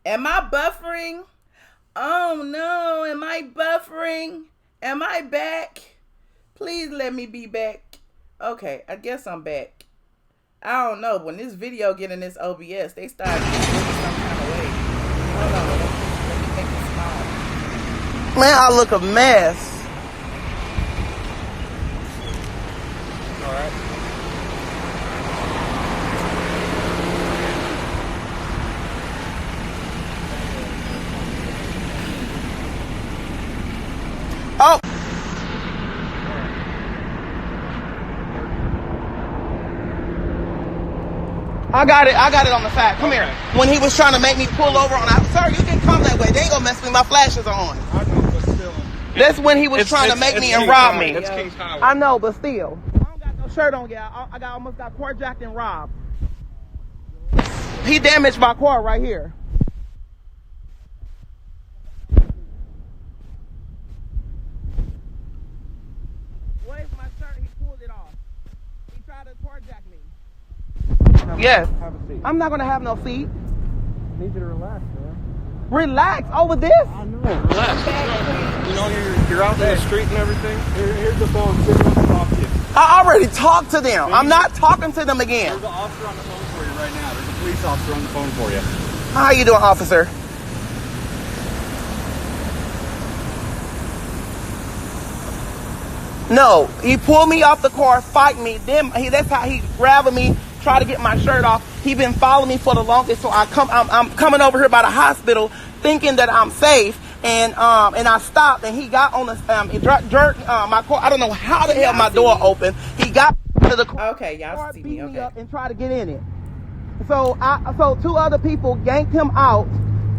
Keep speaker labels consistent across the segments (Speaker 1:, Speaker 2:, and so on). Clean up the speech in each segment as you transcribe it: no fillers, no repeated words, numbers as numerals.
Speaker 1: Am I buffering? Oh no, am I buffering? Am I back? Please let me be back. Okay, I guess I'm back. I don't know. When this video get in this OBS, they start getting some kind of way. Hold on, let me make it small.
Speaker 2: Man, I look a mess.
Speaker 3: Alright.
Speaker 2: Oh! I got it on the side. Come here. When he was trying to make me pull over on sir, you can come that way. They ain't gonna mess with me. My flashes are on.
Speaker 3: I know, but still.
Speaker 2: That's when he was trying to make me and rob me.
Speaker 3: It's King's Highway.
Speaker 2: I know, but still. I don't got no shirt on yet. I almost got carjacked and robbed. He damaged my car right here. Where's my shirt? He pulled it off. He tried to carjack me. Yes.
Speaker 3: Have a seat.
Speaker 2: I'm not gonna have no seat.
Speaker 3: I need you to relax, man.
Speaker 2: Relax over this?
Speaker 3: I know. Relax. You know, you're out in the street and everything. Here's the phone. Sit down and talk to you.
Speaker 2: I already talked to them. I'm not talking to them again.
Speaker 3: There's an officer on the phone for you right now. There's a police officer on the phone for you.
Speaker 2: How you doing, officer? No, he pulled me off the car, fight me. Then that's how he grabbed me, tried to get my shirt off. He been following me for the longest, so I'm coming over here by the hospital, thinking that I'm safe, and I stopped, and he got on the jerked my car. I don't know how the hell my door opened. He got to the car.
Speaker 1: Okay, y'all see me. Okay.
Speaker 2: Up and tried to get in it. So two other people yanked him out.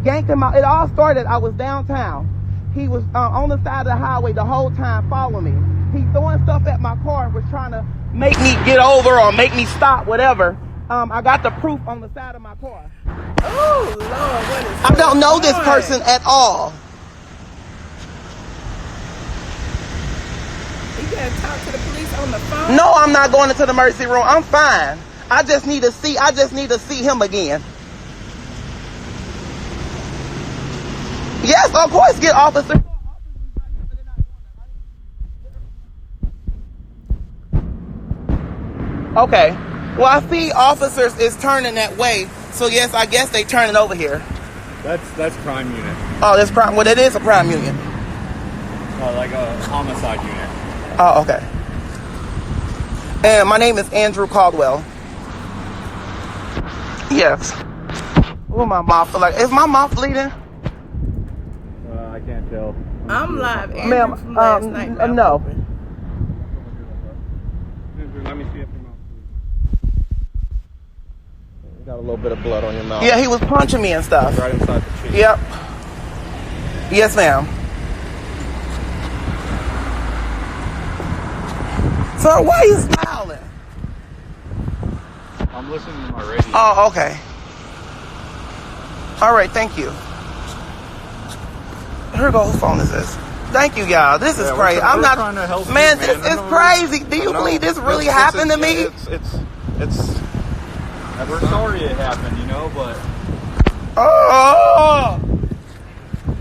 Speaker 2: It all started. I was downtown. He was on the side of the highway the whole time following me. He throwing stuff at my car, was trying to make me get over or make me stop, whatever. I got the proof on the side of my car.
Speaker 1: Oh, Lord, what is
Speaker 2: I don't know this person at all.
Speaker 1: You gotta talk to the police on the phone?
Speaker 2: No, I'm not going into the emergency room. I'm fine. I just need to see him again. Yes, of course, get officer. Okay. Well, I see officers is turning that way. So yes, I guess they turning over here.
Speaker 3: That's crime unit.
Speaker 2: Oh, that's crime. Well, it is a crime union.
Speaker 3: Like a homicide unit.
Speaker 2: Oh, okay. And my name is Andrew Caldwell. Yes. Oh, my mouth. Is my mouth bleeding?
Speaker 3: I can't tell.
Speaker 1: I'm live.
Speaker 2: Ma'am,
Speaker 1: From last night,
Speaker 2: no.
Speaker 3: Let me see if your mouth bleeds. Got a little bit of blood on your mouth.
Speaker 2: Yeah, he was punching me and stuff.
Speaker 3: Right inside the cheek.
Speaker 2: Yep. Yes, ma'am. Sir, why are you smiling?
Speaker 3: I'm listening to my radio.
Speaker 2: Oh, okay. All right, thank you. Here we go. Whose phone is this? Thank you, y'all. This is crazy. I'm not
Speaker 3: trying to help
Speaker 2: man,
Speaker 3: you,
Speaker 2: this is crazy. Do you believe this really happened to me?
Speaker 3: It's we're sorry it happened, you know, but
Speaker 2: Oh!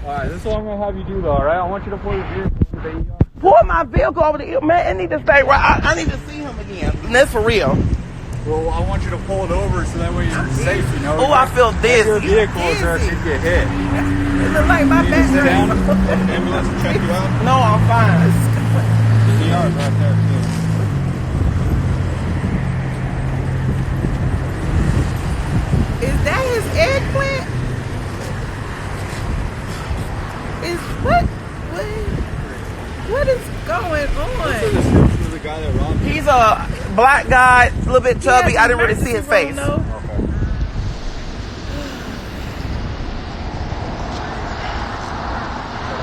Speaker 3: alright, this is what I'm gonna have you do though, alright? I want you to pull your vehicle over the AER.
Speaker 2: Pull my vehicle over the man, it need to stay right. I need to see him again. And that's for real.
Speaker 3: Well, I want you to pull it over so that way you're safe, you know.
Speaker 2: Oh, I feel
Speaker 3: If your
Speaker 2: dizzy.
Speaker 3: vehicle is there, it could get hit.
Speaker 1: It look like my
Speaker 3: You need to sit down,
Speaker 1: back.
Speaker 3: the ambulance will check you out.
Speaker 2: No, I'm fine.
Speaker 3: The ER is right there too.
Speaker 1: Is that his eggplant? What is going
Speaker 3: What's the
Speaker 1: on?
Speaker 3: description of the guy that robbed you?
Speaker 2: He's a black guy, a little bit chubby. I didn't really see his face.
Speaker 1: No.
Speaker 3: Okay.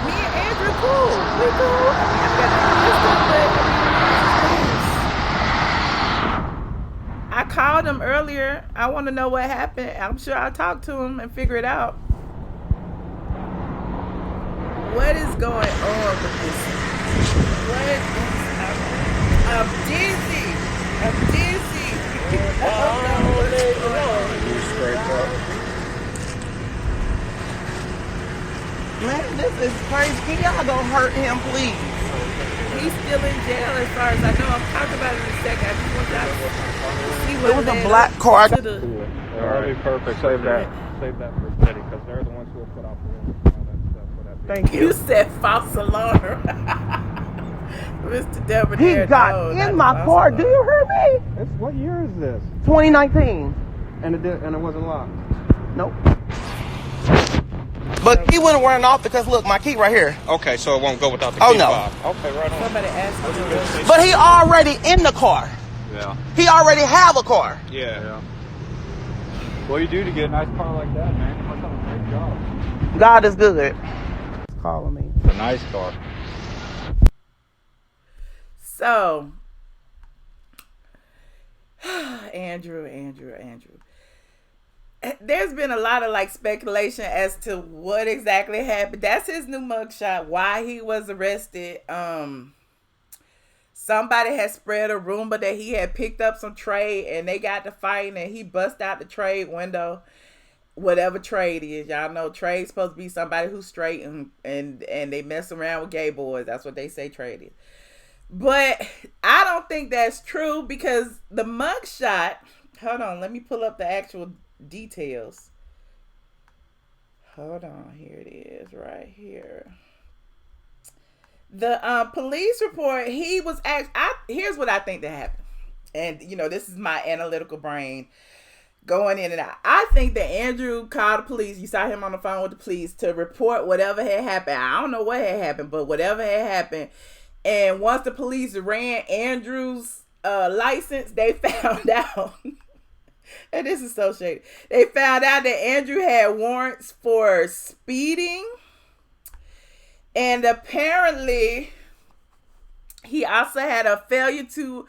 Speaker 1: Me and Andrew cool. We cool. I called him earlier. I want to know what happened. I'm sure I'll talk to him and figure it out. What is going on with this? I'm dizzy. I'm dizzy. I don't know what's going on.
Speaker 2: Man, this is crazy. Can y'all go hurt him, please?
Speaker 1: He's still in jail as far as I know. I'm talking about it in a second. I just want y'all to see what
Speaker 2: It was a black car.
Speaker 3: All right, perfect. Save that for Betty, because they're the ones who will put out the warrants and all that stuff for that.
Speaker 2: Thank you.
Speaker 1: You said false alarm. Mr. Debonair.
Speaker 2: He got in my car. Do you hear me?
Speaker 3: What year is this?
Speaker 2: 2019.
Speaker 3: And it wasn't locked.
Speaker 2: Nope. But he wouldn't run off because look, my key right here.
Speaker 3: Okay, so it won't go without the key.
Speaker 2: Oh no.
Speaker 3: Fob. Okay, right on.
Speaker 1: Somebody asked me.
Speaker 2: But he already in the car.
Speaker 3: Yeah.
Speaker 2: He already have a car.
Speaker 3: Yeah. What do you do to get a nice car like that, man? You must have a great job.
Speaker 2: God is good. He's calling me.
Speaker 3: It's a nice car.
Speaker 1: So, Andrew. There's been a lot of like speculation as to what exactly happened. That's his new mugshot. Why he was arrested. Somebody has spread a rumor that he had picked up some trade and they got to fighting and he bust out the trade window. Whatever trade is, y'all know trade's supposed to be somebody who's straight and they mess around with gay boys. That's what they say trade is. But I don't think that's true because the mugshot. Hold on, let me pull up the actual details. Hold on, here it is, right here. The police report. He was here's what I think that happened, and this is my analytical brain going in and out. I think that Andrew called the police. You saw him on the phone with the police to report whatever had happened. I don't know what had happened, but whatever had happened. And once the police ran Andrew's license, they found out, and this is so shady, they found out that Andrew had warrants for speeding. And apparently, he also had a failure to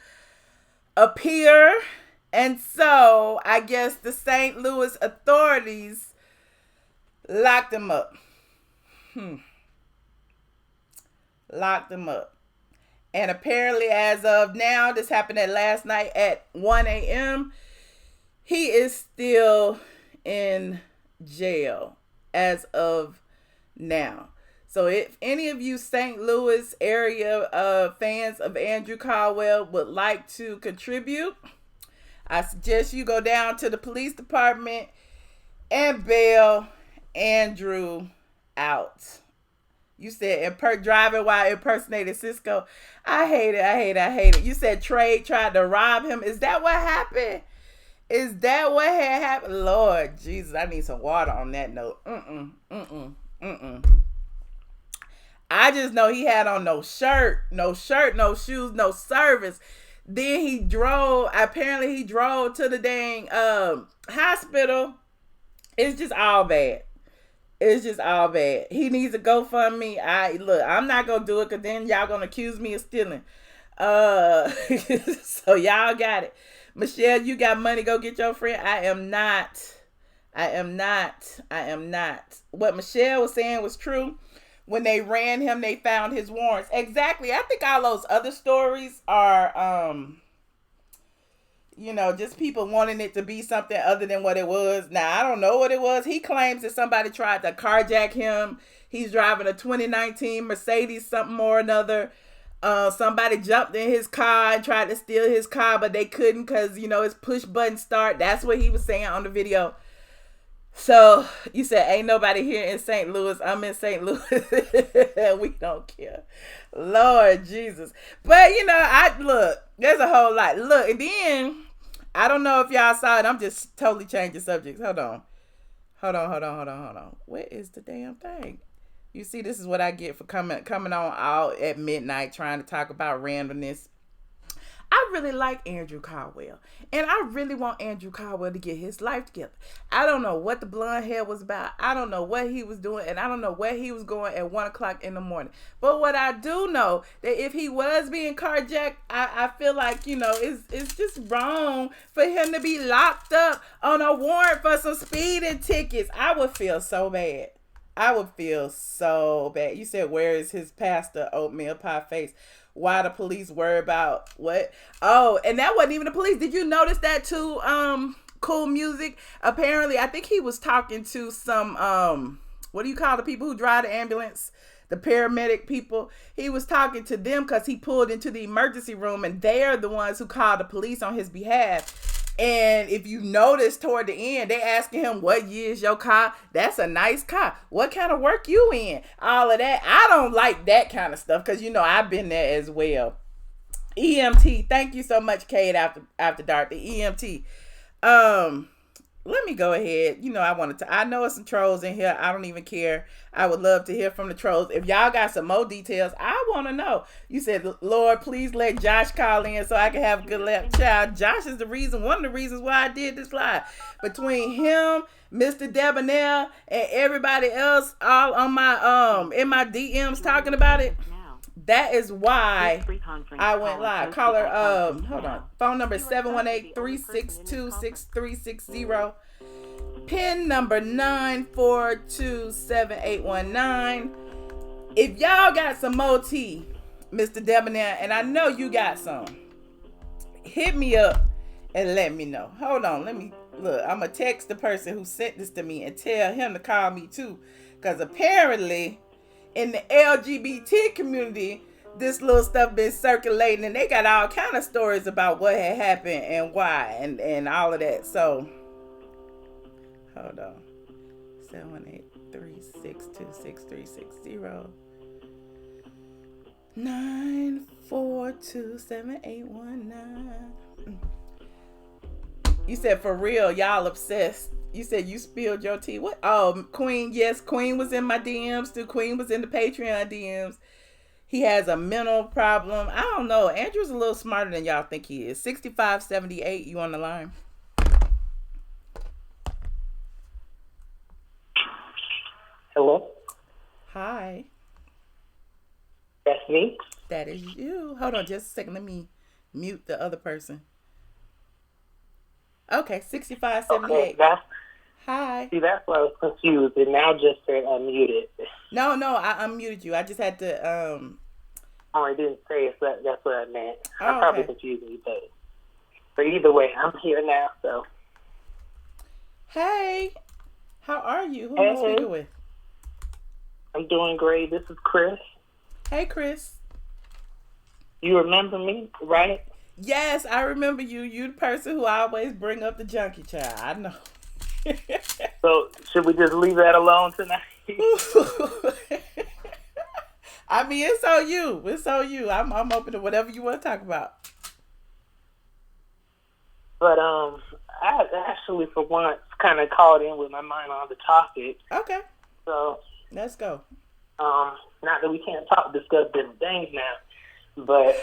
Speaker 1: appear. And so, I guess the St. Louis authorities locked him up. Locked him up. And apparently, as of now, this happened at last night at 1 a.m., he is still in jail as of now. So if any of you St. Louis area fans of Andrew Caldwell would like to contribute, I suggest you go down to the police department and bail Andrew out. You said driving while impersonating Cisco. I hate it. You said Trey tried to rob him. Is that what happened? Is that what had happened? Lord Jesus, I need some water on that note. I just know he had on no shirt, no shoes, no service. Then he drove to the dang hospital. It's just all bad. He needs a GoFundMe. I'm not gonna do it because then y'all gonna accuse me of stealing. So y'all got it. Michelle, you got money, go get your friend. I am not. What Michelle was saying was true. When they ran him, they found his warrants. Exactly. I think all those other stories are, just people wanting it to be something other than what it was. Now, I don't know what it was. He claims that somebody tried to carjack him. He's driving a 2019 Mercedes something or another. Somebody jumped in his car and tried to steal his car, but they couldn't because, it's push button start. That's what he was saying on the video. So you said ain't nobody here in St. Louis. I'm in St. Louis. We don't care. Lord Jesus. But there's a whole lot. Look, and then I don't know if y'all saw it. I'm just totally changing subjects. Hold on. Where is the damn thing? You see, this is what I get for coming on out at midnight trying to talk about randomness. I really like Andrew Caldwell, and I really want Andrew Caldwell to get his life together. I don't know what the blonde hair was about. I don't know what he was doing, and I don't know where he was going at 1 o'clock in the morning. But what I do know, that if he was being carjacked, I feel like, it's just wrong for him to be locked up on a warrant for some speeding tickets. I would feel so bad. You said, where is his pastor, oatmeal pie face? Why the police worry about what? Oh, and that wasn't even the police. Did you notice that too? Cool Music. Apparently, I think he was talking to some what do you call the people who drive the ambulance? The paramedic people. He was talking to them because he pulled into the emergency room, and they're the ones who called the police on his behalf. And if you notice toward the end, they asking him, what year is your car? That's a nice car. What kind of work you in? All of that. I don't like that kind of stuff because, I've been there as well. EMT. Thank you so much, Kate, after dark. The EMT. Let me go ahead. I know it's some trolls in here. I don't even care. I would love to hear from the trolls. If y'all got some more details, I want to know. You said, Lord, please let Josh call in so I can have a good child. Josh is one of the reasons why I did this live. Between him, Mr. Debonair, and everybody else all on my in my DMs talking about it. That is why I went live. Caller, hold on. Phone number is 718-362-6360. PIN number 9427819. If y'all got some more tea, Mr. Debonair, and I know you got some, hit me up and let me know. Hold on. Look, I'm going to text the person who sent this to me and tell him to call me too. Because apparently, in the LGBT community, this little stuff been circulating, and they got all kind of stories about what had happened and why and all of that. So hold on. 718-362-6360. 9427819. You said for real, y'all obsessed. You said you spilled your tea. What? Oh, Queen. Yes, Queen was in my DMs too. Queen was in the Patreon DMs. He has a mental problem. I don't know. Andrew's a little smarter than y'all think he is. 6578, you on the line?
Speaker 4: Hello?
Speaker 1: Hi.
Speaker 4: That's me?
Speaker 1: That is you. Hold on just a second. Let me mute the other person. Okay, 6578.
Speaker 4: Okay,
Speaker 1: Hi.
Speaker 4: See, that's why I was confused. It now just said unmuted.
Speaker 1: No, I unmuted you. I just had to,
Speaker 4: Oh, I didn't say it, so that's what I meant.
Speaker 1: Oh,
Speaker 4: I'm probably
Speaker 1: okay.
Speaker 4: confusing you, but either way, I'm here now, so.
Speaker 1: Hey. How are you? Who am I speaking with?
Speaker 4: I'm doing great. This is Chris.
Speaker 1: Hey, Chris.
Speaker 4: You remember me, right?
Speaker 1: Yes, I remember you. You the person who always bring up the junkie child. I know.
Speaker 4: So, should we just leave that alone tonight?
Speaker 1: I mean, it's on you. It's on you. I'm open to whatever you want to talk about.
Speaker 4: But, I actually, for once, kind of called in with my mind on the topic.
Speaker 1: Okay.
Speaker 4: So,
Speaker 1: let's go.
Speaker 4: Not that we can't discuss different things now, but,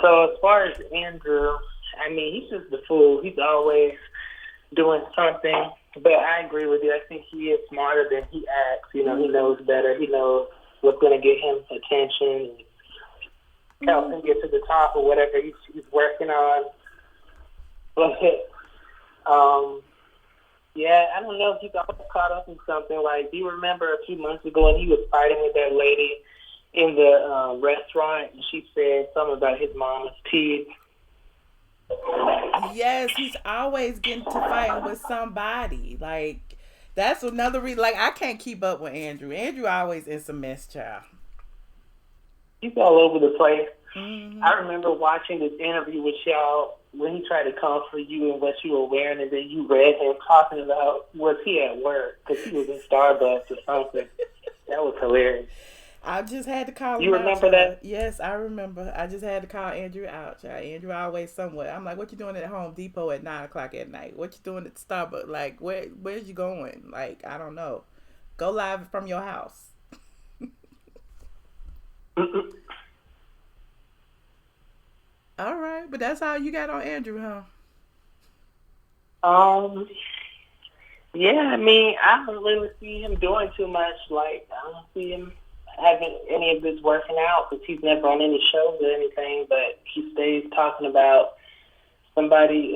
Speaker 4: so as far as Andrew, I mean, he's just the fool. He's always doing something, but I agree with you. I think he is smarter than he acts. He knows better. He knows what's going to get him attention, help him get to the top or whatever he's working on. But, yeah, I don't know if you got caught up in something. Like, do you remember a few months ago when he was fighting with that lady in the restaurant, and she said something about his mama's teeth?
Speaker 1: Yes, he's always getting to fighting with somebody. Like, that's another reason. Like, I can't keep up with Andrew. Andrew always in some mess, child.
Speaker 4: He's all over the place.
Speaker 1: Mm-hmm.
Speaker 4: I remember watching this interview with y'all when he tried to come for you and what you were wearing, and then you read him talking about, was he at work? Because he was in Starbucks or something. That was hilarious.
Speaker 1: I just had to call him
Speaker 4: You
Speaker 1: out.
Speaker 4: remember that?
Speaker 1: Yes, I remember. I just had to call Andrew out, child. Andrew always somewhere. I'm like, what you doing at Home Depot at 9 o'clock at night? What you doing at Starbucks? Like, where's you going? Like, I don't know. Go live from your house. All right, but that's how you got on Andrew, huh?
Speaker 4: Yeah, I mean, I don't really see him doing too much. Like, I don't see him having any of this working out because he's never on any shows or anything, but he stays talking about somebody,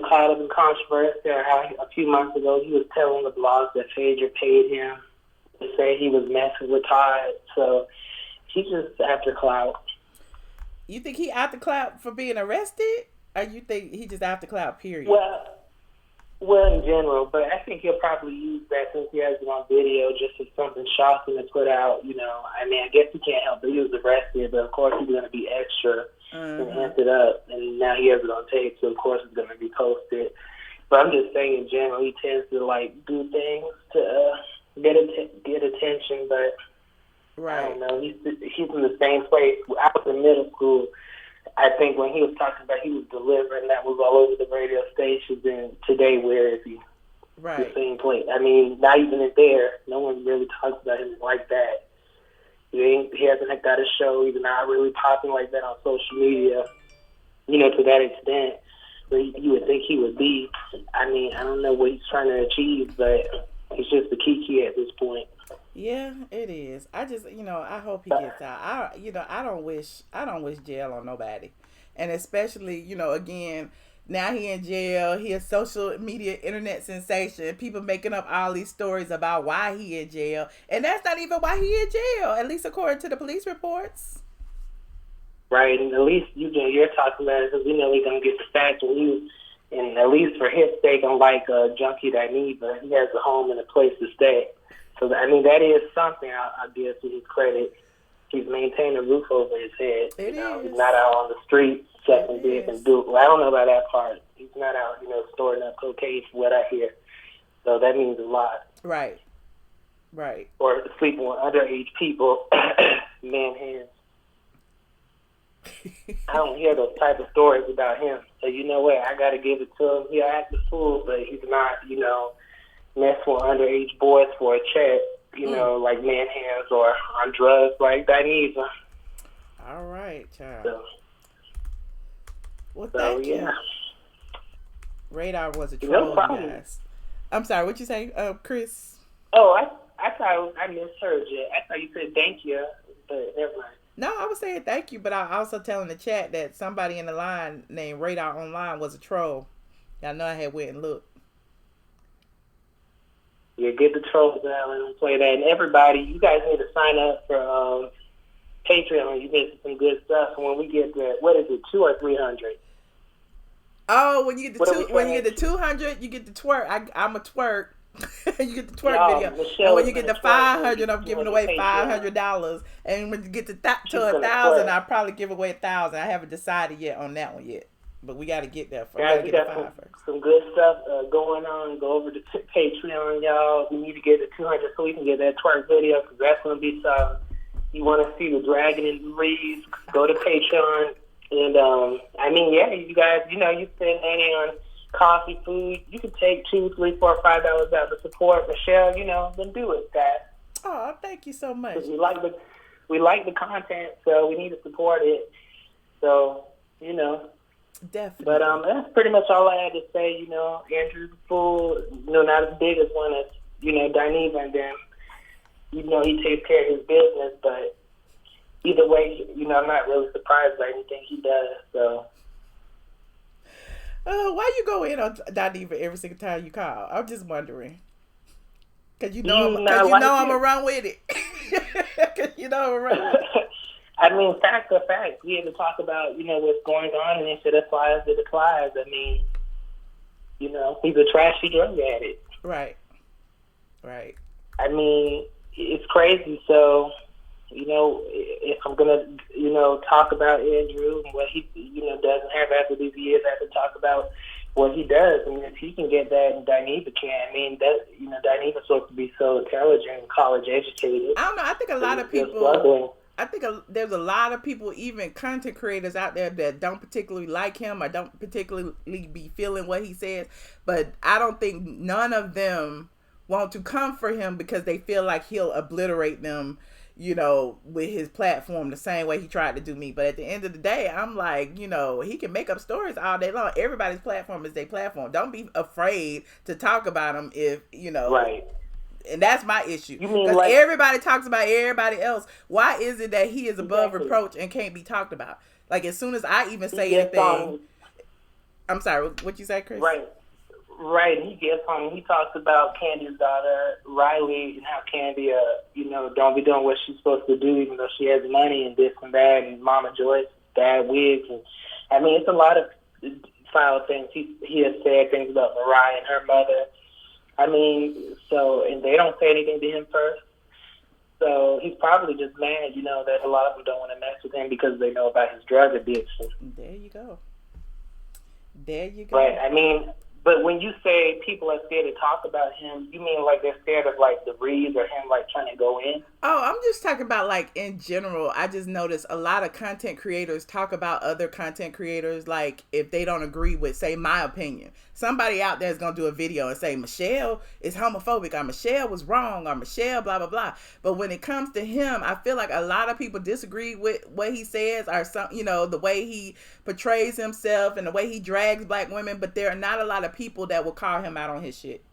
Speaker 4: caught up in controversy, or how a few months ago he was telling the blogs that Phaedra paid him to say he was messing with Todd. So he's just after clout.
Speaker 1: You think he out the clout for being arrested? Or you think he just out the clout, period?
Speaker 4: Well, Well, in general, but I think he'll probably use that since he has it on video just as something shocking to put out, you know. I mean, I guess he can't help but he was arrested, but of course he's going to be extra and amp it up, and now he has it on tape, so of course it's going to be posted. But I'm just saying in general, he tends to, like, do things to get attention, but I don't know. He's in the same place. I was in middle school. I think when he was talking about he was delivering, that was all over the radio stations. And today, where is he?
Speaker 1: Right.
Speaker 4: The same place. I mean, not even there. No one really talks about him like that. He hasn't got a show. He's not really popping like that on social media, you know, to that extent. But you would think he would be. I mean, I don't know what he's trying to achieve, but he's just the kiki at this point.
Speaker 1: Yeah, it is. I just, you know, I hope he gets out. I don't wish jail on nobody. And especially, you know, again, now he in jail. He a social media internet sensation. People making up all these stories about why he in jail. And that's not even why he in jail, at least according to the police reports.
Speaker 4: Right, and at least you're talking about it because we know we're going to get the facts and you. And at least for his sake, unlike a junkie that needs, but he has a home and a place to stay. So, I mean, that is something I give to his credit. He's maintained a roof over his head. He's not out on the street sucking dick and well, I don't know about that part. He's not out, you know, storing up cocaine from what I hear. So that means a lot.
Speaker 1: Right.
Speaker 4: Or sleeping with underage people, man hands. I don't hear those type of stories about him. So you know what? I got to give it to him. He'll act a fool, but he's not, you know, messing with underage boys for a check, you know, like man hands or on drugs like that either.
Speaker 1: All right, child. Well,
Speaker 4: thank you.
Speaker 1: Radar was a troll, guys. I'm sorry, what you say, Chris?
Speaker 4: Oh, I thought I misheard you. I thought you said thank you, but never mind.
Speaker 1: No, I was saying thank you, but I also telling the chat that somebody in the line named Radar Online was a troll. Y'all know I had went and looked.
Speaker 4: Yeah, get the trolls out and play that. And everybody, you guys need to sign up for Patreon. You get some good stuff. And when we get the, what is it, 200 or 300?
Speaker 1: Oh, when you get the 200, you get the twerk. I'm a twerk. You get the twerk video. And when you get the 500, I'm giving away $500. And when you get to 1,000, I'll probably give away 1,000. I haven't decided yet on that one yet. But we got to get there first.
Speaker 4: Guys, we got some good stuff going on. Go over to Patreon, y'all. We need to get to 200 so we can get that twerk video because that's going to be something. You want to see the dragon in the breeze, go to Patreon. And, I mean, yeah, you guys, you know, you spend money on coffee, food. You can take $2, $3, $4, $5 out to support Michelle, you know, then do it, guys.
Speaker 1: Oh, thank you so much.
Speaker 4: We like the content, so we need to support it. So, you know.
Speaker 1: Definitely.
Speaker 4: But that's pretty much all I had to say. You know, Andrew's a fool. You know, not as big as one as, you know, Dineva and them. You know, he takes care of his business, but either way, you know, I'm not really surprised by anything he does. So.
Speaker 1: Why you go in on Dineva every single time you call? I'm just wondering. Cause you know I'm gonna run with it. Cause you know I'm run with it.
Speaker 4: I mean, fact or fact, we had to talk about, you know, what's going on, and if it applies, it applies. I mean, you know, he's a trashy drug addict.
Speaker 1: Right.
Speaker 4: I mean, it's crazy. So, you know, if I'm going to, you know, talk about Andrew and what he, you know, doesn't have after these years, I have to talk about what he does. I mean, if he can get that and Dineva can, I mean, that, you know, Dineva's supposed to be so intelligent and college educated.
Speaker 1: I don't know. I think a lot of people... I think there's a lot of people, even content creators out there that don't particularly like him or don't particularly be feeling what he says. But I don't think none of them want to come for him because they feel like he'll obliterate them, you know, with his platform the same way he tried to do me. But at the end of the day, I'm like, you know, he can make up stories all day long. Everybody's platform is their platform. Don't be afraid to talk about him if, you know.
Speaker 4: Right.
Speaker 1: And that's my issue. Because like, everybody talks about everybody else. Why is it that he is above reproach and can't be talked about? Like, as soon as I even say anything... I'm sorry, what you say, Chris?
Speaker 4: Right. He gets on. He talks about Candy's daughter, Riley, and how Candy, you know, don't be doing what she's supposed to do, even though she has money and this and that, and Mama Joyce, bad wigs. And I mean, it's a lot of filed things. He has said things about Mariah and her mother. I mean, and they don't say anything to him first. So he's probably just mad, that a lot of them don't want to mess with him because they know about his drug addiction.
Speaker 1: There you go.
Speaker 4: But I mean, but when you say people are scared to talk about him, you mean like they're scared of like the reads or him like trying to go in?
Speaker 1: Oh, I'm just talking about like in general. I just noticed a lot of content creators talk about other content creators like if they don't agree with, say, my opinion. Somebody out there is going to do a video and say Michelle is homophobic or Michelle was wrong or Michelle blah, blah, blah. But when it comes to him, I feel like a lot of people disagree with what he says or some, the way he portrays himself and the way he drags black women. But there are not a lot of people that will call him out on his shit.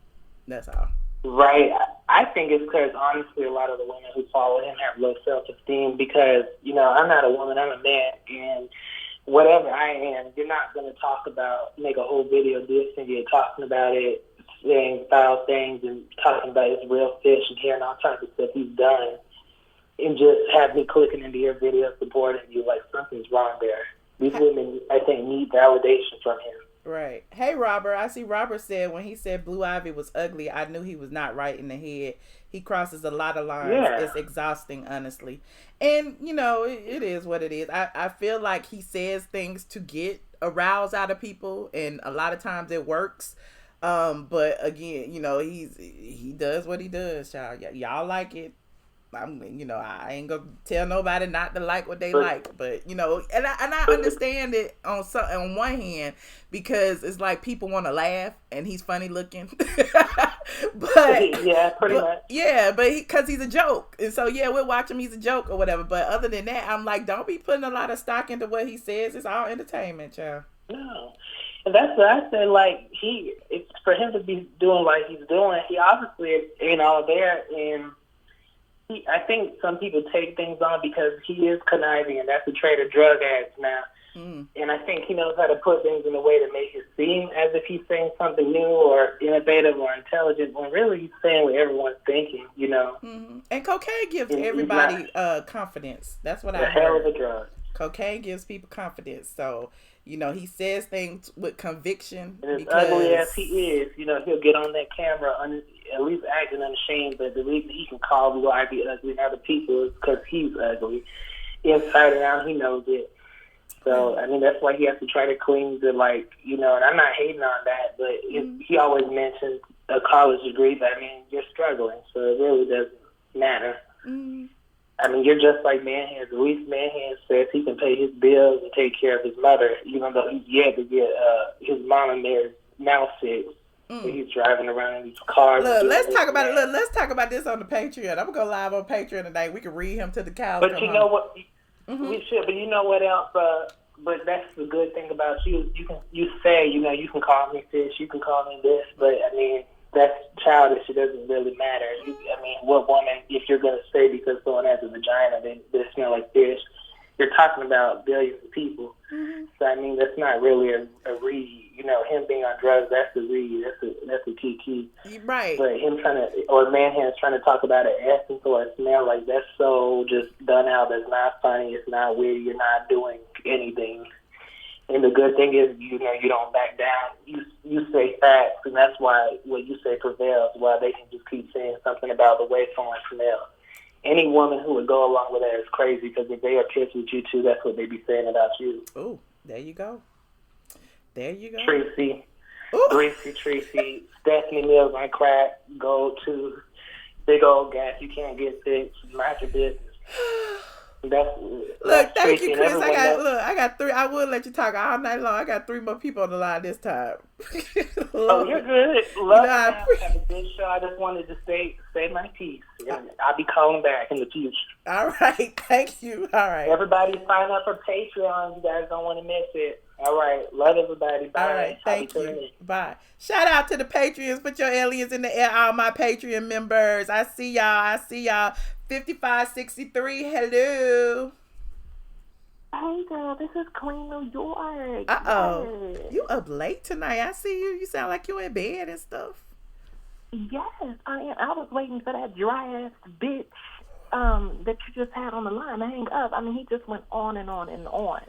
Speaker 1: That's all.
Speaker 4: Right. I think it's because, honestly, a lot of the women who follow him have low self-esteem because, I'm not a woman, I'm a man, and whatever I am, you're not going to make a whole video dissing it, talking about it, saying foul things and talking about his real fish and hearing all kinds of stuff he's done, and just have me clicking into your video supporting you like something's wrong there. These women, I think, need validation from him.
Speaker 1: Right. Hey, Robert. I see Robert said when he said Blue Ivy was ugly, I knew he was not right in the head. He crosses a lot of lines. Yeah. It's exhausting, honestly. And, it is what it is. I feel like he says things to get aroused out of people, and a lot of times it works. But again, he does what he does, child. Y'all like it. I ain't gonna tell nobody not to like what they like, but and I understand it on one hand because it's like people want to laugh and he's funny looking, but
Speaker 4: yeah, pretty much.
Speaker 1: Yeah, but because he's a joke, and so we'll watch him. He's a joke or whatever. But other than that, I'm like, don't be putting a lot of stock into what he says. It's all entertainment, child.
Speaker 4: No. And that's what I said, like, it's for him to be doing like he's doing, he obviously ain't all there, and I think some people take things on because he is conniving, and that's a trait of drug addicts now. And I think he knows how to put things in a way to make it seem as if he's saying something new or innovative or intelligent, when really he's saying what everyone's thinking,
Speaker 1: And cocaine gives everybody confidence. That's what I heard.
Speaker 4: A hell of a drug.
Speaker 1: Cocaine gives people confidence. So, he says things with conviction.
Speaker 4: And as ugly as he is, he'll get on that camera at least acting unashamed, but the reason he can call Blue Ivy ugly and other people is because he's ugly. Inside and out, he knows it. So, I mean, that's why he has to try to cling to, and I'm not hating on that, but he always mentions a college degree, but, I mean, you're struggling, so it really doesn't matter. I mean, you're just like Manhands. At least Manhands says he can pay his bills and take care of his mother, even though he's yet to get his mom and Mary's now sick. He's driving around in these cars.
Speaker 1: Look, let's talk about it. Look, let's talk about this on the Patreon. I'm gonna go live on Patreon tonight. We can read him to the cows.
Speaker 4: But you know what? We should. But you know what else? But that's the good thing about you. You say you can call me fish. You can call me this. But I mean, that's childish. It doesn't really matter. I mean, what woman? If you're gonna say because someone has a vagina, they smell like fish. You're talking about billions of people. So I mean, that's not really a read. Him being on drugs, that's the read. That's the key.
Speaker 1: Right.
Speaker 4: But him or Manhand's trying to talk about an essence or a smell, like that's so just done out. That's not funny. It's not witty. You're not doing anything. And the good thing is, you don't back down. You say facts, and that's why what you say prevails. Why they can just keep saying something about the way someone smells. Any woman who would go along with that is crazy, because if they are pissed with you too, that's what they be saying about you.
Speaker 1: Oh, there you go. There you go.
Speaker 4: Tracy, Tracy, Stephanie Mills on crack, go to big old gas. You can't get fixed. Mind your business.
Speaker 1: Look, thank you, Chris. I got 3. I would let you talk all night long. I got 3 more people on the line this time.
Speaker 4: Oh, you're good. Have a good show. I just wanted to say my piece. I'll be calling back in the future.
Speaker 1: All right. Thank you. All right.
Speaker 4: Everybody sign up for Patreon. You guys don't want to miss it. All right. Love everybody. Bye.
Speaker 1: All right. Thank you. Bye. Shout out to the Patreons. Put your aliens in the air. All my Patreon members. I see y'all. 5563. Hello.
Speaker 5: Hey girl, this is Queen New York.
Speaker 1: Yes. You up late tonight. I see you. You sound like you in bed and stuff.
Speaker 5: Yes, I am. I was waiting for that dry ass bitch that you just had on the line to hang up. I mean, he just went on and on and on.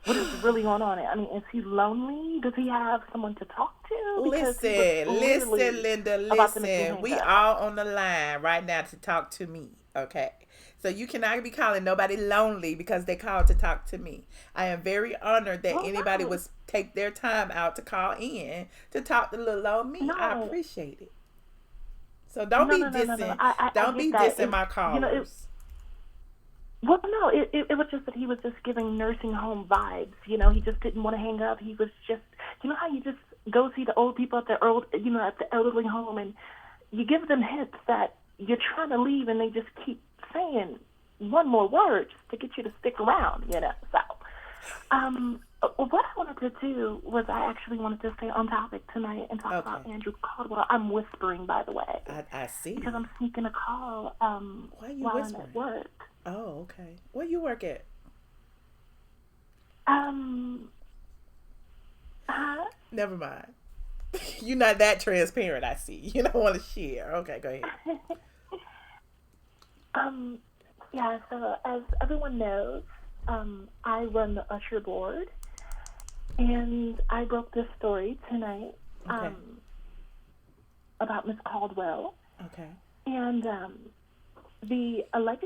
Speaker 5: what is really going on? I mean, is he lonely? Does he have someone to talk to? Because he was
Speaker 1: Listen,
Speaker 5: literally
Speaker 1: Linda,
Speaker 5: about to make me
Speaker 1: listen.
Speaker 5: hang
Speaker 1: We
Speaker 5: up.
Speaker 1: all on the line right now to talk to me, okay? So you cannot be calling nobody lonely because they called to talk to me. I am very honored that anybody would take their time out to call in to talk to little old me.
Speaker 5: No.
Speaker 1: I appreciate it. So don't be dissing.
Speaker 5: No.
Speaker 1: Don't be dissing my callers.
Speaker 5: Well, no, it was just that he was just giving nursing home vibes. You know, he just didn't want to hang up. He was just, you know how you just go see the old people at the elderly home, and you give them hints that you're trying to leave, and they just keep saying one more word just to get you to stick around. You know, so what I wanted to do was I actually wanted to stay on topic tonight and talk about Andrew Caldwell. I'm whispering, by the way.
Speaker 1: I see.
Speaker 5: Because I'm sneaking a call
Speaker 1: Why are you
Speaker 5: while
Speaker 1: whispering?
Speaker 5: I'm at work.
Speaker 1: Oh, okay. Where you work at? Never mind. You're not that transparent, I see. You don't want to share. Okay, go ahead.
Speaker 5: Yeah, so as everyone knows, I run the Usher board, and I broke this story tonight about Miss Caldwell.
Speaker 1: Okay.
Speaker 5: And the alleged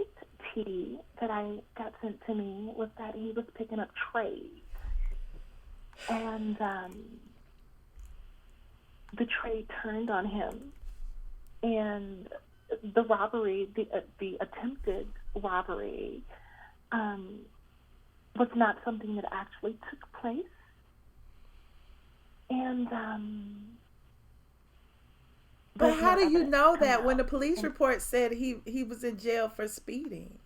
Speaker 5: tea that I got sent to me was that he was picking up trays. And the tray turned on him, and the robbery, the attempted robbery, was not something that actually took place. And
Speaker 1: but how do you know that when the police report said he was in jail for speeding?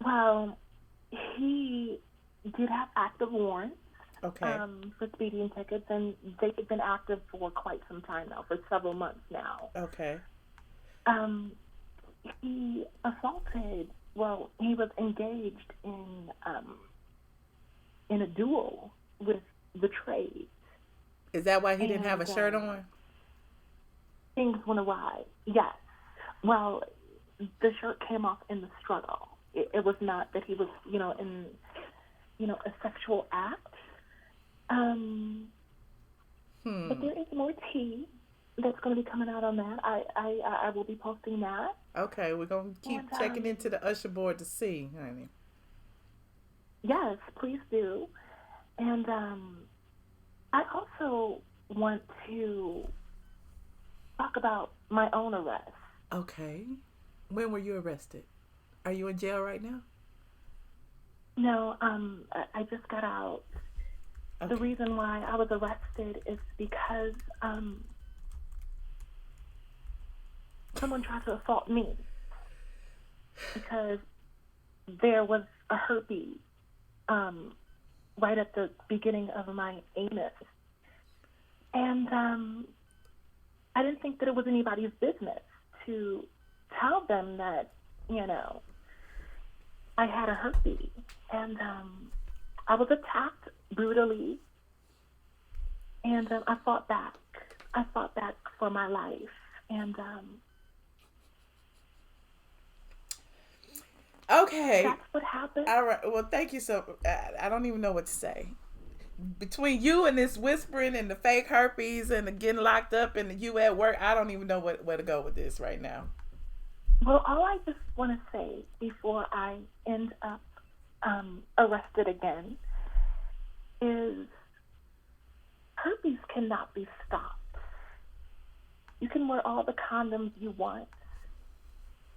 Speaker 5: Well, he did have active warrants.
Speaker 1: Okay.
Speaker 5: For speeding tickets, and they've been active for quite some time now, for several months now.
Speaker 1: Okay.
Speaker 5: He assaulted. Well, he was engaged in a duel with the trade.
Speaker 1: Is that why he didn't have a shirt on?
Speaker 5: Things went awry. Yes. Well, the shirt came off in the struggle. It was not that he was, in, a sexual act. But there is more tea that's going to be coming out on that. I will be posting that.
Speaker 1: Okay, we're going to keep checking into the Usher board to see, honey.
Speaker 5: Yes, please do. And I also want to talk about my own arrest.
Speaker 1: Okay. When were you arrested? Are you in jail right now?
Speaker 5: No, I just got out.
Speaker 1: Okay.
Speaker 5: The reason why I was arrested is because someone tried to assault me because there was a herpes right at the beginning of my anus. And I didn't think that it was anybody's business to tell them that, I had a herpes. And I was attacked brutally, and I fought back. I fought back for my life, and
Speaker 1: okay,
Speaker 5: that's what happened.
Speaker 1: All right. Well, thank you. So I don't even know what to say. Between you and this whispering and the fake herpes and the getting locked up and you at work, I don't even know where to go with this right now.
Speaker 5: Well, all I just want to say before I end up arrested again is herpes cannot be stopped. You can wear all the condoms you want,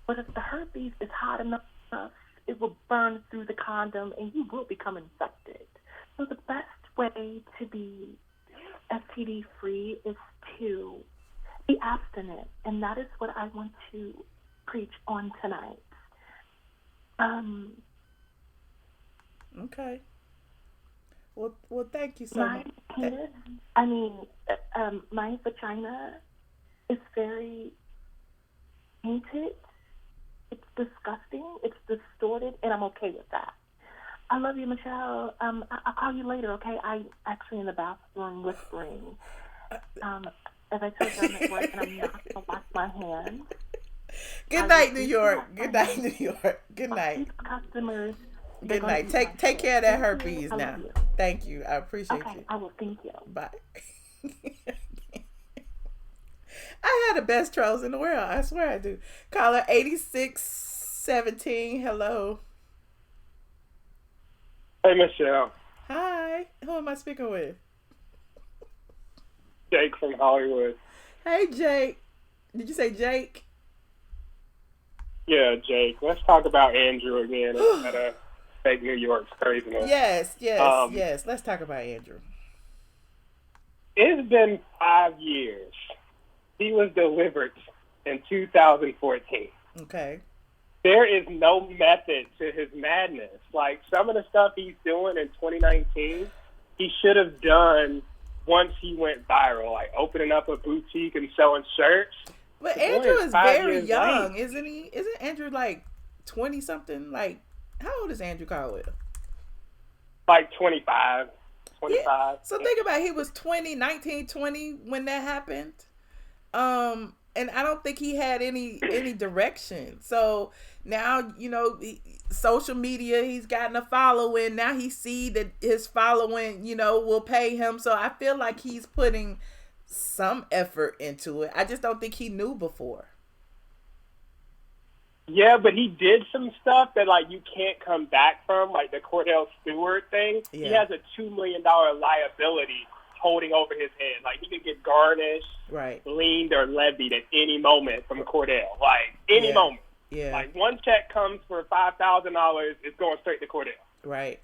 Speaker 5: but if the herpes is hot enough, it will burn through the condom and you will become infected. So the best way to be STD free is to be abstinent, and that is what I want to preach on tonight.
Speaker 1: Okay. Well, thank you so
Speaker 5: my
Speaker 1: much.
Speaker 5: Penis, my vagina is very tainted. It's disgusting. It's distorted, and I'm okay with that. I love you, Michelle. I'll call you later, okay? I'm actually in the bathroom whispering. As I told you, I'm at work, and I'm not going to wash my hands.
Speaker 1: Good night, New York. Good night, New York. Good night.
Speaker 5: These customers
Speaker 1: Good
Speaker 5: gonna
Speaker 1: night.
Speaker 5: eat my
Speaker 1: Take
Speaker 5: shit.
Speaker 1: care of that
Speaker 5: Thank you.
Speaker 1: herpes
Speaker 5: I
Speaker 1: now.
Speaker 5: love you.
Speaker 1: Thank you. I appreciate
Speaker 5: Okay,
Speaker 1: you.
Speaker 5: I will. Thank you.
Speaker 1: Bye. I had the best trolls in the world. I swear I do. Caller 8617. Hello.
Speaker 3: Hey, Michelle.
Speaker 1: Hi. Who am I speaking with?
Speaker 3: Jake from Hollywood.
Speaker 1: Hey, Jake. Did you say Jake?
Speaker 3: Yeah, Jake. Let's talk about Andrew again instead of fake New York's craziness.
Speaker 1: Yes. Yes. Let's talk about Andrew.
Speaker 3: It's been 5 years. He was delivered in 2014.
Speaker 1: Okay.
Speaker 3: There is no method to his madness. Like, some of the stuff he's doing in 2019, he should have done once he went viral, like opening up a boutique and selling shirts.
Speaker 1: But Andrew is very young, isn't he? Isn't Andrew like 20 something? Like, how old is Andrew Caldwell?
Speaker 3: Like 25.
Speaker 1: Yeah. So think about it. He was 19, 20 when that happened. And I don't think he had any direction. So now, social media, he's gotten a following. Now he see that his following, will pay him. So I feel like he's putting some effort into it. I just don't think he knew before.
Speaker 3: Yeah, but he did some stuff that, like, you can't come back from, like the Cordell Stewart thing. Yeah. He has a $2 million liability holding over his head. Like, he could get garnished, liened, or levied at any moment from Cordell. Like, any moment.
Speaker 1: Yeah.
Speaker 3: Like, one check comes for $5,000, it's going straight to Cordell.
Speaker 1: Right.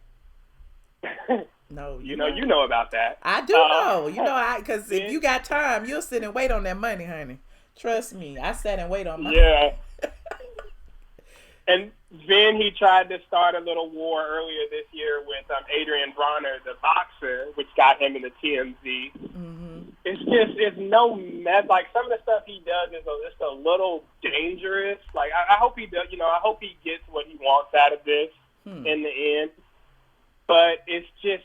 Speaker 1: No,
Speaker 3: you know about that.
Speaker 1: I do know. Because if you got time, you'll sit and wait on that money, honey. Trust me, I sat and wait on my.
Speaker 3: Yeah. And then he tried to start a little war earlier this year with Adrian Bronner, the boxer, which got him into TMZ. Mm-hmm. It's no mess. Like, some of the stuff he does is just a little dangerous. Like, I hope he does. I hope he gets what he wants out of this in the end. But it just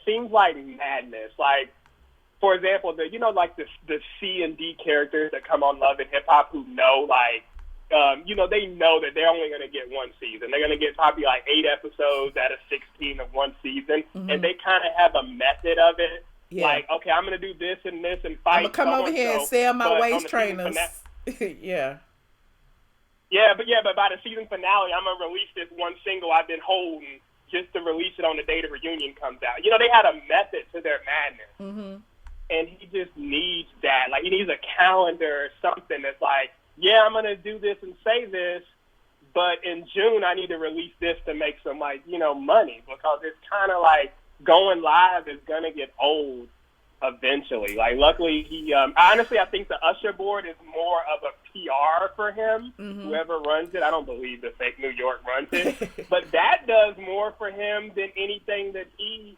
Speaker 3: seems like madness. Like, for example, the C and D characters that come on Love and Hip Hop who know, like, they know that they're only going to get one season. They're going to get probably like 8 episodes out of 16 of one season, and they kind of have a method of it. Yeah. Like, okay, I'm going to do this and this and fight.
Speaker 1: I'm going to come over here and sell my waist trainers. Yeah.
Speaker 3: Yeah, but by the season finale, I'm going to release this one single I've been holding just to release it on the day the reunion comes out. They had a method to their madness. Mm-hmm. And he just needs that. Like, he needs a calendar or something that's like, yeah, I'm going to do this and say this, but in June I need to release this to make some, like, money, because it's kind of like going live is going to get old eventually. Like, luckily he, honestly, I think the Usher board is more of a PR for him, whoever runs it. I don't believe the fake New York runs it, but that does more for him than anything that he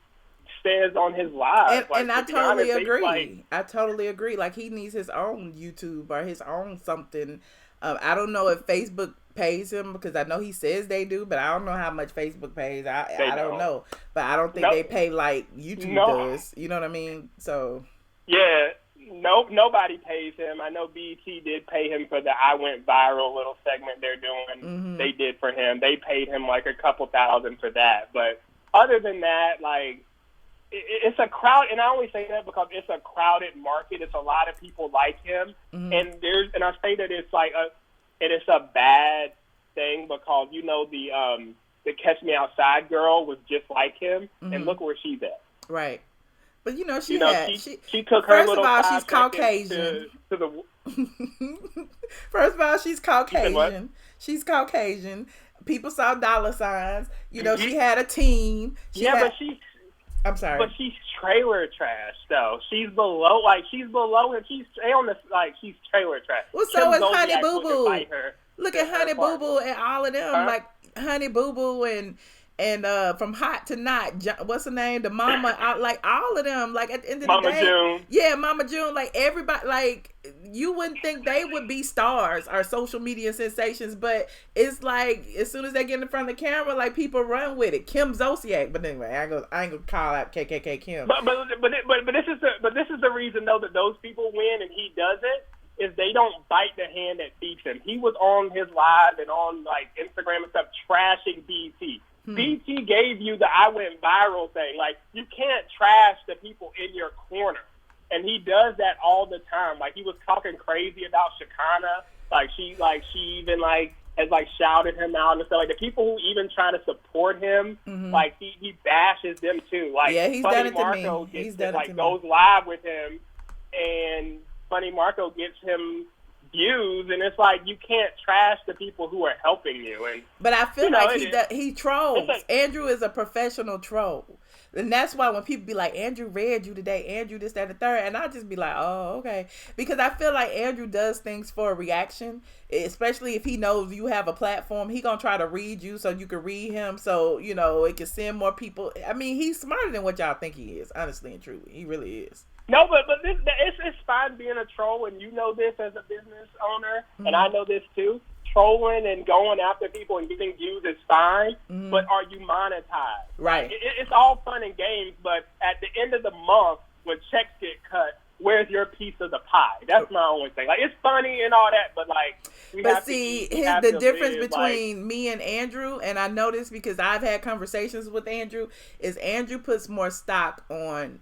Speaker 3: says on his live.
Speaker 1: And I totally agree. I totally agree. Like, he needs his own YouTube or his own something. I don't know if Facebook pays him, because I know he says they do, but I don't know how much Facebook pays. I don't know. But I don't think they pay like YouTube does. You know what I mean? So
Speaker 3: yeah, nobody pays him. I know BET did pay him for the I Went Viral little segment they're doing. Mm-hmm. They did for him. They paid him like a couple $1,000 for that. But other than that, like, it's a crowd, and I only say that because it's a crowded market. It's a lot of people like him, and I say that it's like it's a bad thing because the Catch Me Outside girl was just like him, and look where she's at.
Speaker 1: Right, but she took her
Speaker 3: first
Speaker 1: little.
Speaker 3: First
Speaker 1: of all, she's Caucasian. First of all, she's Caucasian. She's Caucasian. People saw dollar signs. She had a team.
Speaker 3: But she's.
Speaker 1: I'm sorry.
Speaker 3: But she's trailer trash, though. She's below him. She's she's trailer trash.
Speaker 1: Well, so is Honey Boo Boo. Look at Honey Boo Boo and all of them. Like Honey Boo Boo and from Hot to Not, what's her name? The mama, like all of them. Like at the end of the day,
Speaker 3: June.
Speaker 1: Yeah, Mama June. Like everybody, like you wouldn't think they would be stars or social media sensations, but it's like as soon as they get in front of the camera, like people run with it. Kim Zolciak, but anyway, I ain't gonna call out KKK Kim.
Speaker 3: But this is the reason though that those people win and he doesn't. Is they don't bite the hand that feeds him. He was on his live and on like Instagram and stuff trashing BET. BT gave you the I went viral thing. Like, you can't trash the people in your corner. And he does that all the time. Like, he was talking crazy about Shekinah. She even has shouted him out and stuff. Like, the people who even try to support him, he bashes them too. Like,
Speaker 1: yeah, he's
Speaker 3: Funny
Speaker 1: done it
Speaker 3: Marco
Speaker 1: to me. He's done it to
Speaker 3: goes live with him, and Funny Marco gets him views, and it's like, you can't trash the people who are helping you.
Speaker 1: But I feel he trolls. Andrew is a professional troll. And that's why when people be like, Andrew read you today, Andrew this, that, and the third, and I just be like, oh, okay. Because I feel like Andrew does things for a reaction, especially if he knows you have a platform. He gonna try to read you so you can read him, so, it can send more people. I mean, he's smarter than what y'all think he is, honestly and truly. He really is.
Speaker 3: No, but it's fine being a troll, and you know this as a business owner, and I know this too. Trolling and going after people and getting views is fine, but are you monetized?
Speaker 1: Right.
Speaker 3: It's all fun and games, but at the end of the month, when checks get cut, where's your piece of the pie? That's my only thing. Like, it's funny and all that, but
Speaker 1: the difference between me and Andrew, and I know this because I've had conversations with Andrew, is Andrew puts more stock on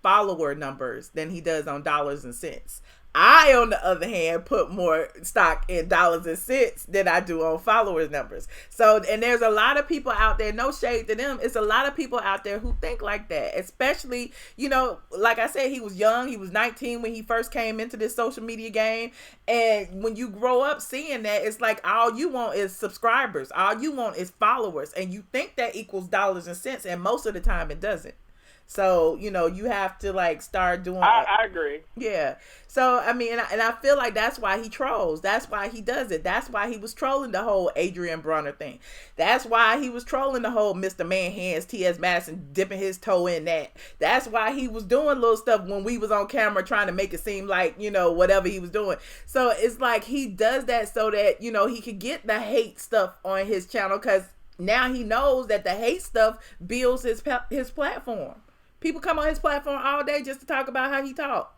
Speaker 1: follower numbers than he does on dollars and cents. I, on the other hand, put more stock in dollars and cents than I do on followers numbers. So, and there's a lot of people out there, no shade to them, it's a lot of people out there who think like that, especially, like I said, he was young, he was 19 when he first came into this social media game, and when you grow up seeing that, it's like all you want is subscribers, all you want is followers, and you think that equals dollars and cents, and most of the time it doesn't. So, you have to start doing.
Speaker 3: I agree.
Speaker 1: Yeah. So, I mean, and I feel like that's why he trolls. That's why he does it. That's why he was trolling the whole Adrian Bronner thing. That's why he was trolling the whole Mr. Man Hands, T.S. Madison dipping his toe in that. That's why he was doing little stuff when we was on camera trying to make it seem like, whatever he was doing. So it's like he does that so that, he could get the hate stuff on his channel, because now he knows that the hate stuff builds his platform. People come on his platform all day just to talk about how he talk.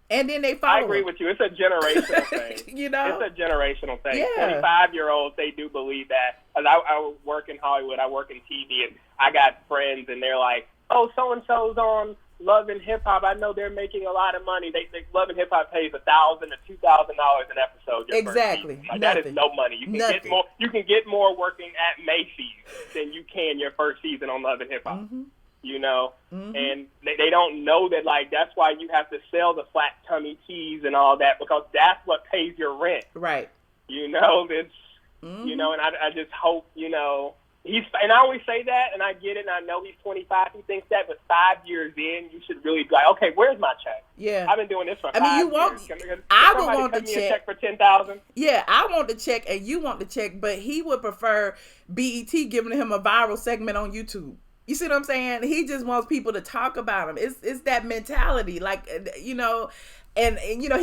Speaker 1: And then they follow
Speaker 3: I agree with you. It's a generational thing. It's a generational thing.
Speaker 1: Yeah.
Speaker 3: 25-year-olds, they do believe that. As I work in Hollywood, I work in TV, and I got friends, and they're like, oh, so-and-so's on Love and Hip Hop. I know they're making a lot of money. They Love and Hip Hop pays $1,000 to $2,000 an episode.
Speaker 1: Exactly.
Speaker 3: That is no money. You can get more working at Macy's than you can your first season on Love and Hip Hop.
Speaker 1: Mm-hmm.
Speaker 3: And they don't know that, that's why you have to sell the flat tummy tees and all that, because that's what pays your rent.
Speaker 1: Right.
Speaker 3: And I just hope, and I always say that, and I get it, and I know he's 25, he thinks that, but 5 years in, you should really be like, okay, where's my check?
Speaker 1: Yeah.
Speaker 3: I've been doing this for 5 years.
Speaker 1: I would want the check
Speaker 3: for $10,000.
Speaker 1: Yeah, I want the check, and you want the check, but he would prefer BET giving him a viral segment on YouTube. You see what I'm saying? He just wants people to talk about him. It's that mentality, and he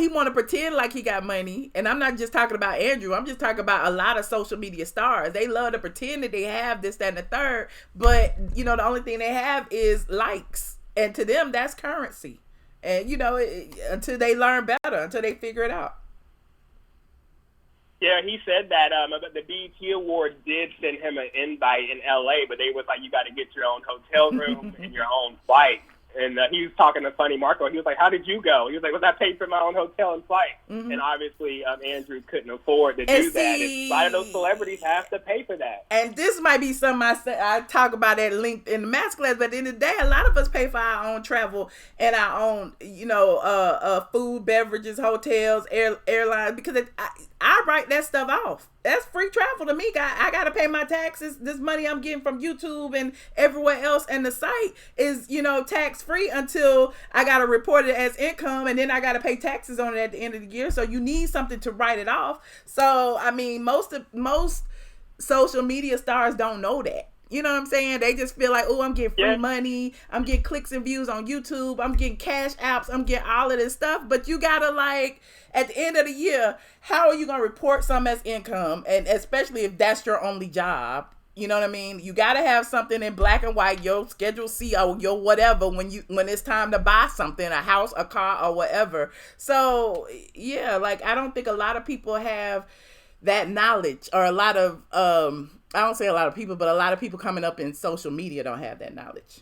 Speaker 1: want to pretend like he got money. And I'm not just talking about Andrew. I'm just talking about a lot of social media stars. They love to pretend that they have this, that, and the third. But, the only thing they have is likes. And to them, that's currency. And, until they learn better, until they figure it out.
Speaker 3: Yeah, he said that the BET Awards did send him an invite in L.A., but they was like, you got to get your own hotel room and your own flight. And he was talking to Funny Marco. He was like, how did you go? He was like, I paid for my own hotel and flight. Mm-hmm. And obviously, Andrew couldn't afford to do that. And a lot of those celebrities have to pay for that.
Speaker 1: And this might be something I talk about at length in the masterclass, but at the end of the day, a lot of us pay for our own travel and our own, food, beverages, hotels, airlines, because I write that stuff off. That's free travel to me. I got to pay my taxes. This money I'm getting from YouTube and everywhere else, and the site is, tax free until I got to report it as income, and then I got to pay taxes on it at the end of the year. So you need something to write it off. So, I mean, most social media stars don't know that. You know what I'm saying? They just feel like, oh, I'm getting free money. I'm getting clicks and views on YouTube. I'm getting cash apps. I'm getting all of this stuff. But you got to at the end of the year, how are you going to report some as income? And especially if that's your only job. You know what I mean? You got to have something in black and white, your Schedule C or your whatever, when it's time to buy something, a house, a car, or whatever. So, yeah, I don't think a lot of people have that knowledge, or a lot of I don't say a lot of people, but a lot of people coming up in social media don't have that knowledge.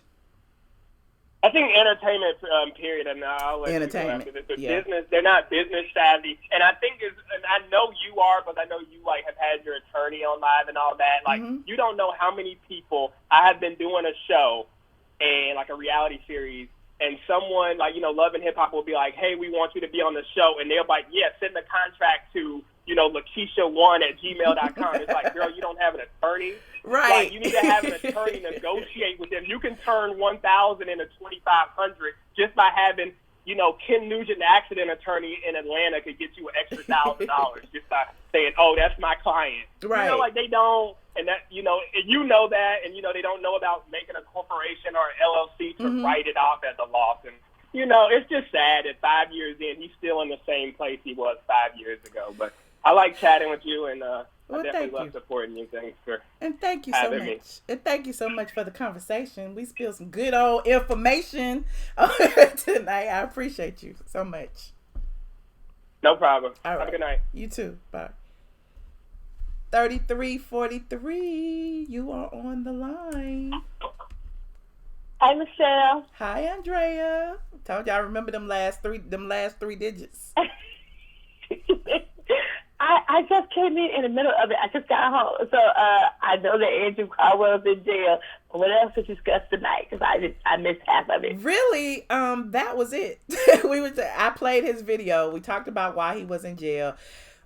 Speaker 3: I think entertainment, period, and I'll let
Speaker 1: entertainment.
Speaker 3: You go after this, but
Speaker 1: Yeah.
Speaker 3: business, they're not business savvy. And I think, and I know you are, but I know you, like, have had your attorney on live and all that. Like, you don't know how many people, I have been doing a show, and like a reality series, and someone, like, you know, Love and Hip Hop will be like, hey, we want you to be on the show. And they'll be like, yeah, send the contract to, you know, Lakeisha1@gmail.com. It's like, girl, you don't have an attorney.
Speaker 1: Right.
Speaker 3: Like, you need to have an attorney negotiate with them. You can turn 1,000 into 2,500 just by having, you know, Ken Nugent, the accident attorney in Atlanta, could get you an extra $1,000 just by saying, oh, that's my client.
Speaker 1: Right.
Speaker 3: You know, like, they don't, and that, you know, and you know that, and, you know, they don't know about making a corporation or an LLC to write it off as a loss. And, you know, it's just sad that 5 years in, he's still in the same place he was 5 years ago. But I like chatting with you, and I definitely love supporting you. Thanks for
Speaker 1: thank you so much.
Speaker 3: me.
Speaker 1: And thank you so much for the conversation. We spilled some good old information tonight. I appreciate you so much.
Speaker 3: No problem.
Speaker 1: All right.
Speaker 3: Have a good night.
Speaker 1: You too. Bye. 3343, you are on the line.
Speaker 6: Hi, Michelle.
Speaker 1: Hi, Andrea. Told you I remember them last three digits.
Speaker 6: I just came in the middle of it. I just got home. So I know that Andrew Caldwell's in jail. What else to discuss tonight? Because I missed half of it.
Speaker 1: Really, that was it. I played his video. We talked about why he was in jail.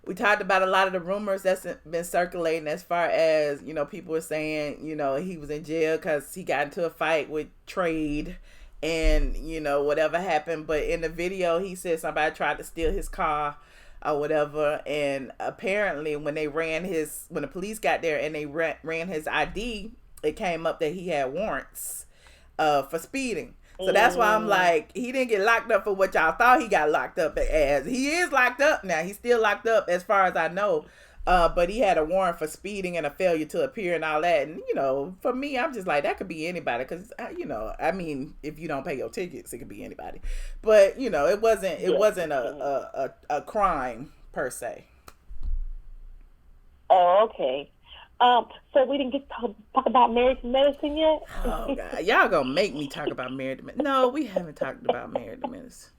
Speaker 1: We talked about a lot of the rumors that's been circulating as far as, you know, people were saying, you know, he was in jail because he got into a fight with Trade and, you know, whatever happened. But in the video, he said somebody tried to steal his car or whatever. And apparently when the police got there and they ran his ID, it came up that he had warrants for speeding. So that's why I'm like, he didn't get locked up for what y'all thought he got locked up as. He is locked up now. He's still locked up as far as I know. But he had a warrant for speeding and a failure to appear and all that. And, you know, for me, I'm just like, that could be anybody. Because, you know, I mean, if you don't pay your tickets, it could be anybody. But, you know, it wasn't a crime per se.
Speaker 6: Oh, okay. So we didn't get to talk about Married to Medicine yet?
Speaker 1: Oh, God. Y'all gonna make me talk about Married to Medicine. No, we haven't talked about Married to Medicine.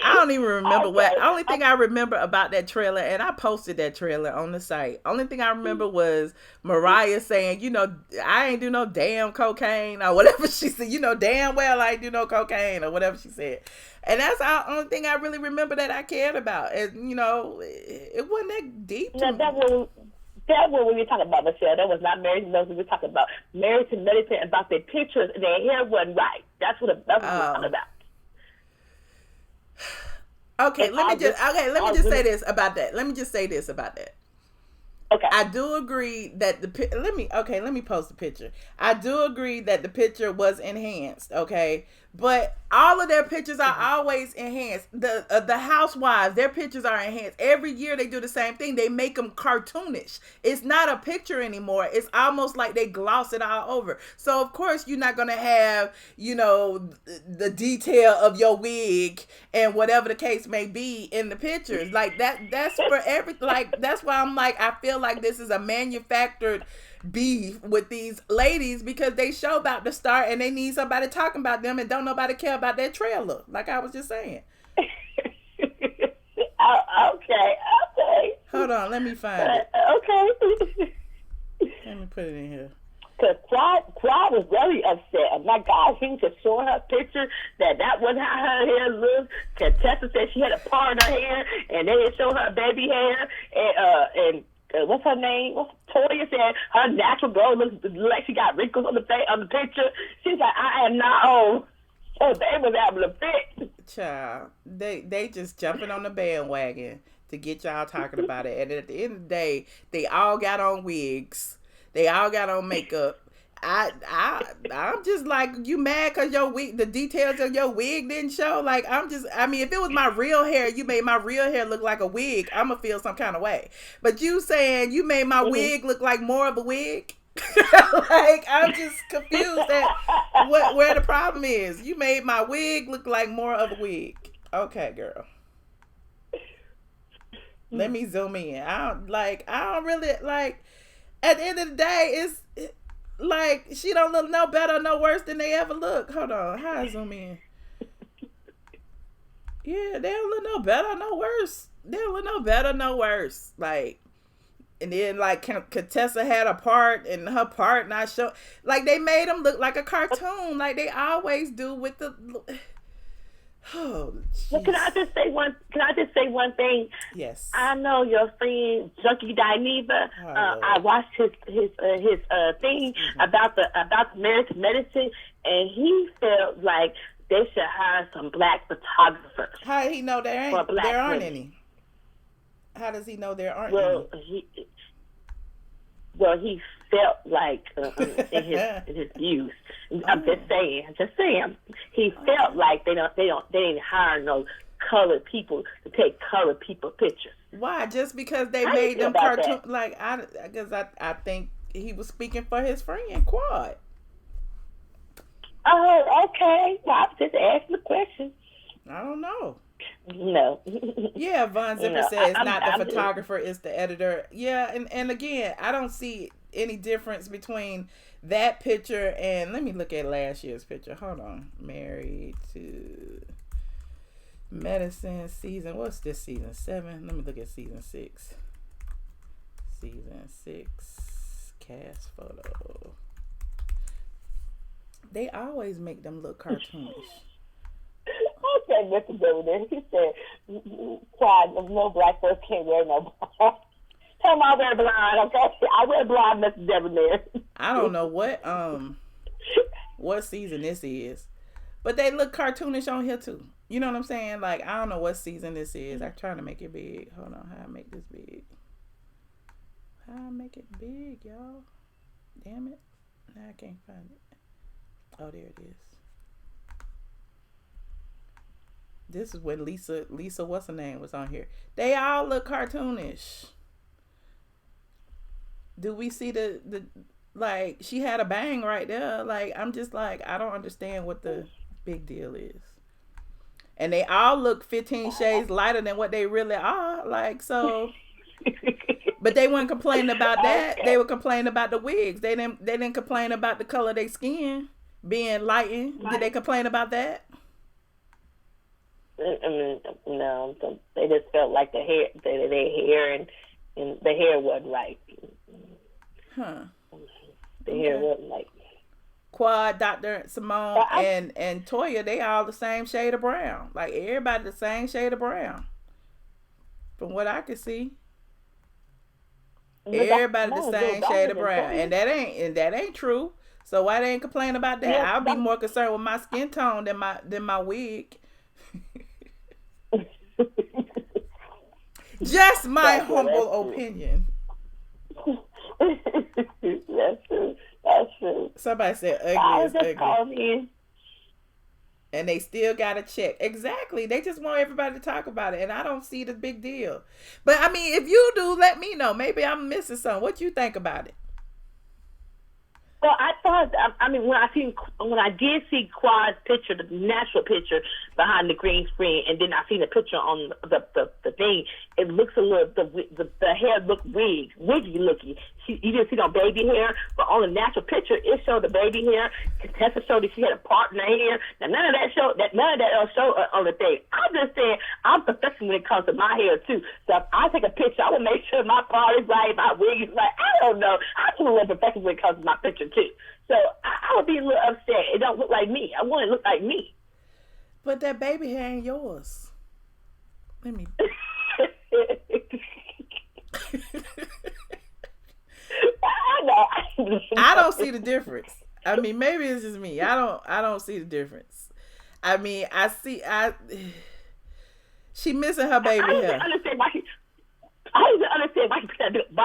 Speaker 1: I don't even remember only thing I remember about that trailer, and I posted that trailer on the site. Only thing I remember was Mariah saying, you know, I ain't do no damn cocaine or whatever she said, you know, damn well I ain't do no cocaine or whatever she said. And that's the only thing I really remember that I cared about. And, you know, it wasn't that deep to me.
Speaker 6: That what we were talking about, Michelle. That was not Married to Medicine. We were talking about Married to Medicine, about their pictures and their hair wasn't right. That's what we were talking about.
Speaker 1: Okay, let me just say this about that.
Speaker 6: Okay.
Speaker 1: I do agree that let me post the picture. I do agree that the picture was enhanced, okay? But all of their pictures are always enhanced. The housewives, their pictures are enhanced. Every year they do the same thing. They make them cartoonish. It's not a picture anymore. It's almost like they gloss it all over. So of course you're not going to have, you know, the detail of your wig and whatever the case may be in the pictures. Like that's for everything. Like that's why I'm like, I feel like this is a manufactured beef with these ladies because they show about to start and they need somebody talking about them and don't nobody care about that trailer. Like I was just saying.
Speaker 6: Okay.
Speaker 1: Hold on, let me find it.
Speaker 6: Okay.
Speaker 1: Let me put it in here.
Speaker 6: Because Quad was very upset. My God, he was just showing her picture that wasn't how her hair looked. Contessa said she had a part in her hair, and they didn't show her baby hair. And what's her name? Toya said her natural girl looks like she got wrinkles on the picture. She's like, I am not old. So they was having a fit.
Speaker 1: Child, they just jumping on the bandwagon to get y'all talking about it. And at the end of the day, they all got on wigs. They all got on makeup. I'm just like, you mad because your wig, the details of your wig didn't show? Like, if it was my real hair, you made my real hair look like a wig, I'm going to feel some kind of way. But you saying you made my wig look like more of a wig? Like, I'm just confused at where the problem is. You made my wig look like more of a wig. Okay, girl. Let me zoom in. I don't really like, at the end of the day, like she don't look no better or no worse than they ever look. Hold on, how I zoom in? Yeah, they don't look no better, no worse. They don't look no better, no worse. Like, and then like Contessa had a part, and her part not show. Like they made them look like a cartoon, like they always do with the. Oh,
Speaker 6: well, can I just say one thing?
Speaker 1: Yes.
Speaker 6: I know your friend Junkie Dineva. I watched his thing about the American medicine, and he felt like they should hire some black photographers.
Speaker 1: How did he know there aren't any? How does he know there aren't any?
Speaker 6: He felt like in his views. I'm just saying. He felt like they didn't hire no colored people to take colored people pictures.
Speaker 1: Why? Just because they made them cartoon? Like I guess I think he was speaking for his friend Quad.
Speaker 6: Oh, okay. Well, I just asked the question.
Speaker 1: I don't know.
Speaker 6: No.
Speaker 1: Yeah, Von Zipper says it's not the photographer, it's the editor. Yeah, and again, I don't see any difference between that picture and let me look at last year's picture. Hold on. Married to Medicine season. What's this season? 7? Let me look at season 6. Season 6 cast photo. They always make them look cartoonish.
Speaker 6: Okay, Mr. Governor. He said, "Quad, no black folks can't wear no blind." Tell him I wear blind, okay? I wear blind, Mr. Governor.
Speaker 1: I don't know what season this is, but they look cartoonish on here too. You know what I'm saying? Like I don't know what season this is. I'm trying to make it big. Hold on, how I make this big? How I make it big, y'all? Damn it! Now I can't find it. Oh, there it is. This is when Lisa, what's her name, was on here. They all look cartoonish. Do we see the like, she had a bang right there. Like, I'm just like, I don't understand what the big deal is. And they all look 15 shades lighter than what they really are. Like, so, but they weren't complaining about that. They were complaining about the wigs. They didn't complain about the color of their skin being lightened. Did they complain about that?
Speaker 6: No, they just felt like their hair and the hair wasn't right.
Speaker 1: Huh.
Speaker 6: The hair wasn't like.
Speaker 1: Quad, Dr. Simone, and Toya, they all the same shade of brown. Like everybody the same shade of brown. From what I could see. Everybody the same shade of brown. And that ain't true. So why they ain't complain about that? I'll be more concerned with my skin tone than my wig. Just my humble opinion.
Speaker 6: That's true.
Speaker 1: Somebody said ugly is ugly. And they still got to check. Exactly. They just want everybody to talk about it. And I don't see the big deal. But I mean, if you do, let me know. Maybe I'm missing something. What you think about it?
Speaker 6: Well, I thought, when I did see Quad's picture, the natural picture behind the green screen, and then I seen the picture on the thing, it looks a little, the hair looked wiggy looking. You didn't see no baby hair, but on the natural picture, it showed the baby hair. Contessa showed that she had a part in her hair. Now, none of that show on the thing. I'm just saying, I'm perfecting when it comes to my hair, too. So if I take a picture, I will make sure my part is right, my wig is right. I don't know. I'm a little perfecting when it comes to my picture, too. So I would be a little upset. It don't look like me. I want it to look like me.
Speaker 1: But that baby hair ain't yours. Let me... I don't see the difference. I mean, maybe it's just me. I don't see the difference. I mean, she missing her baby hair. I don't understand why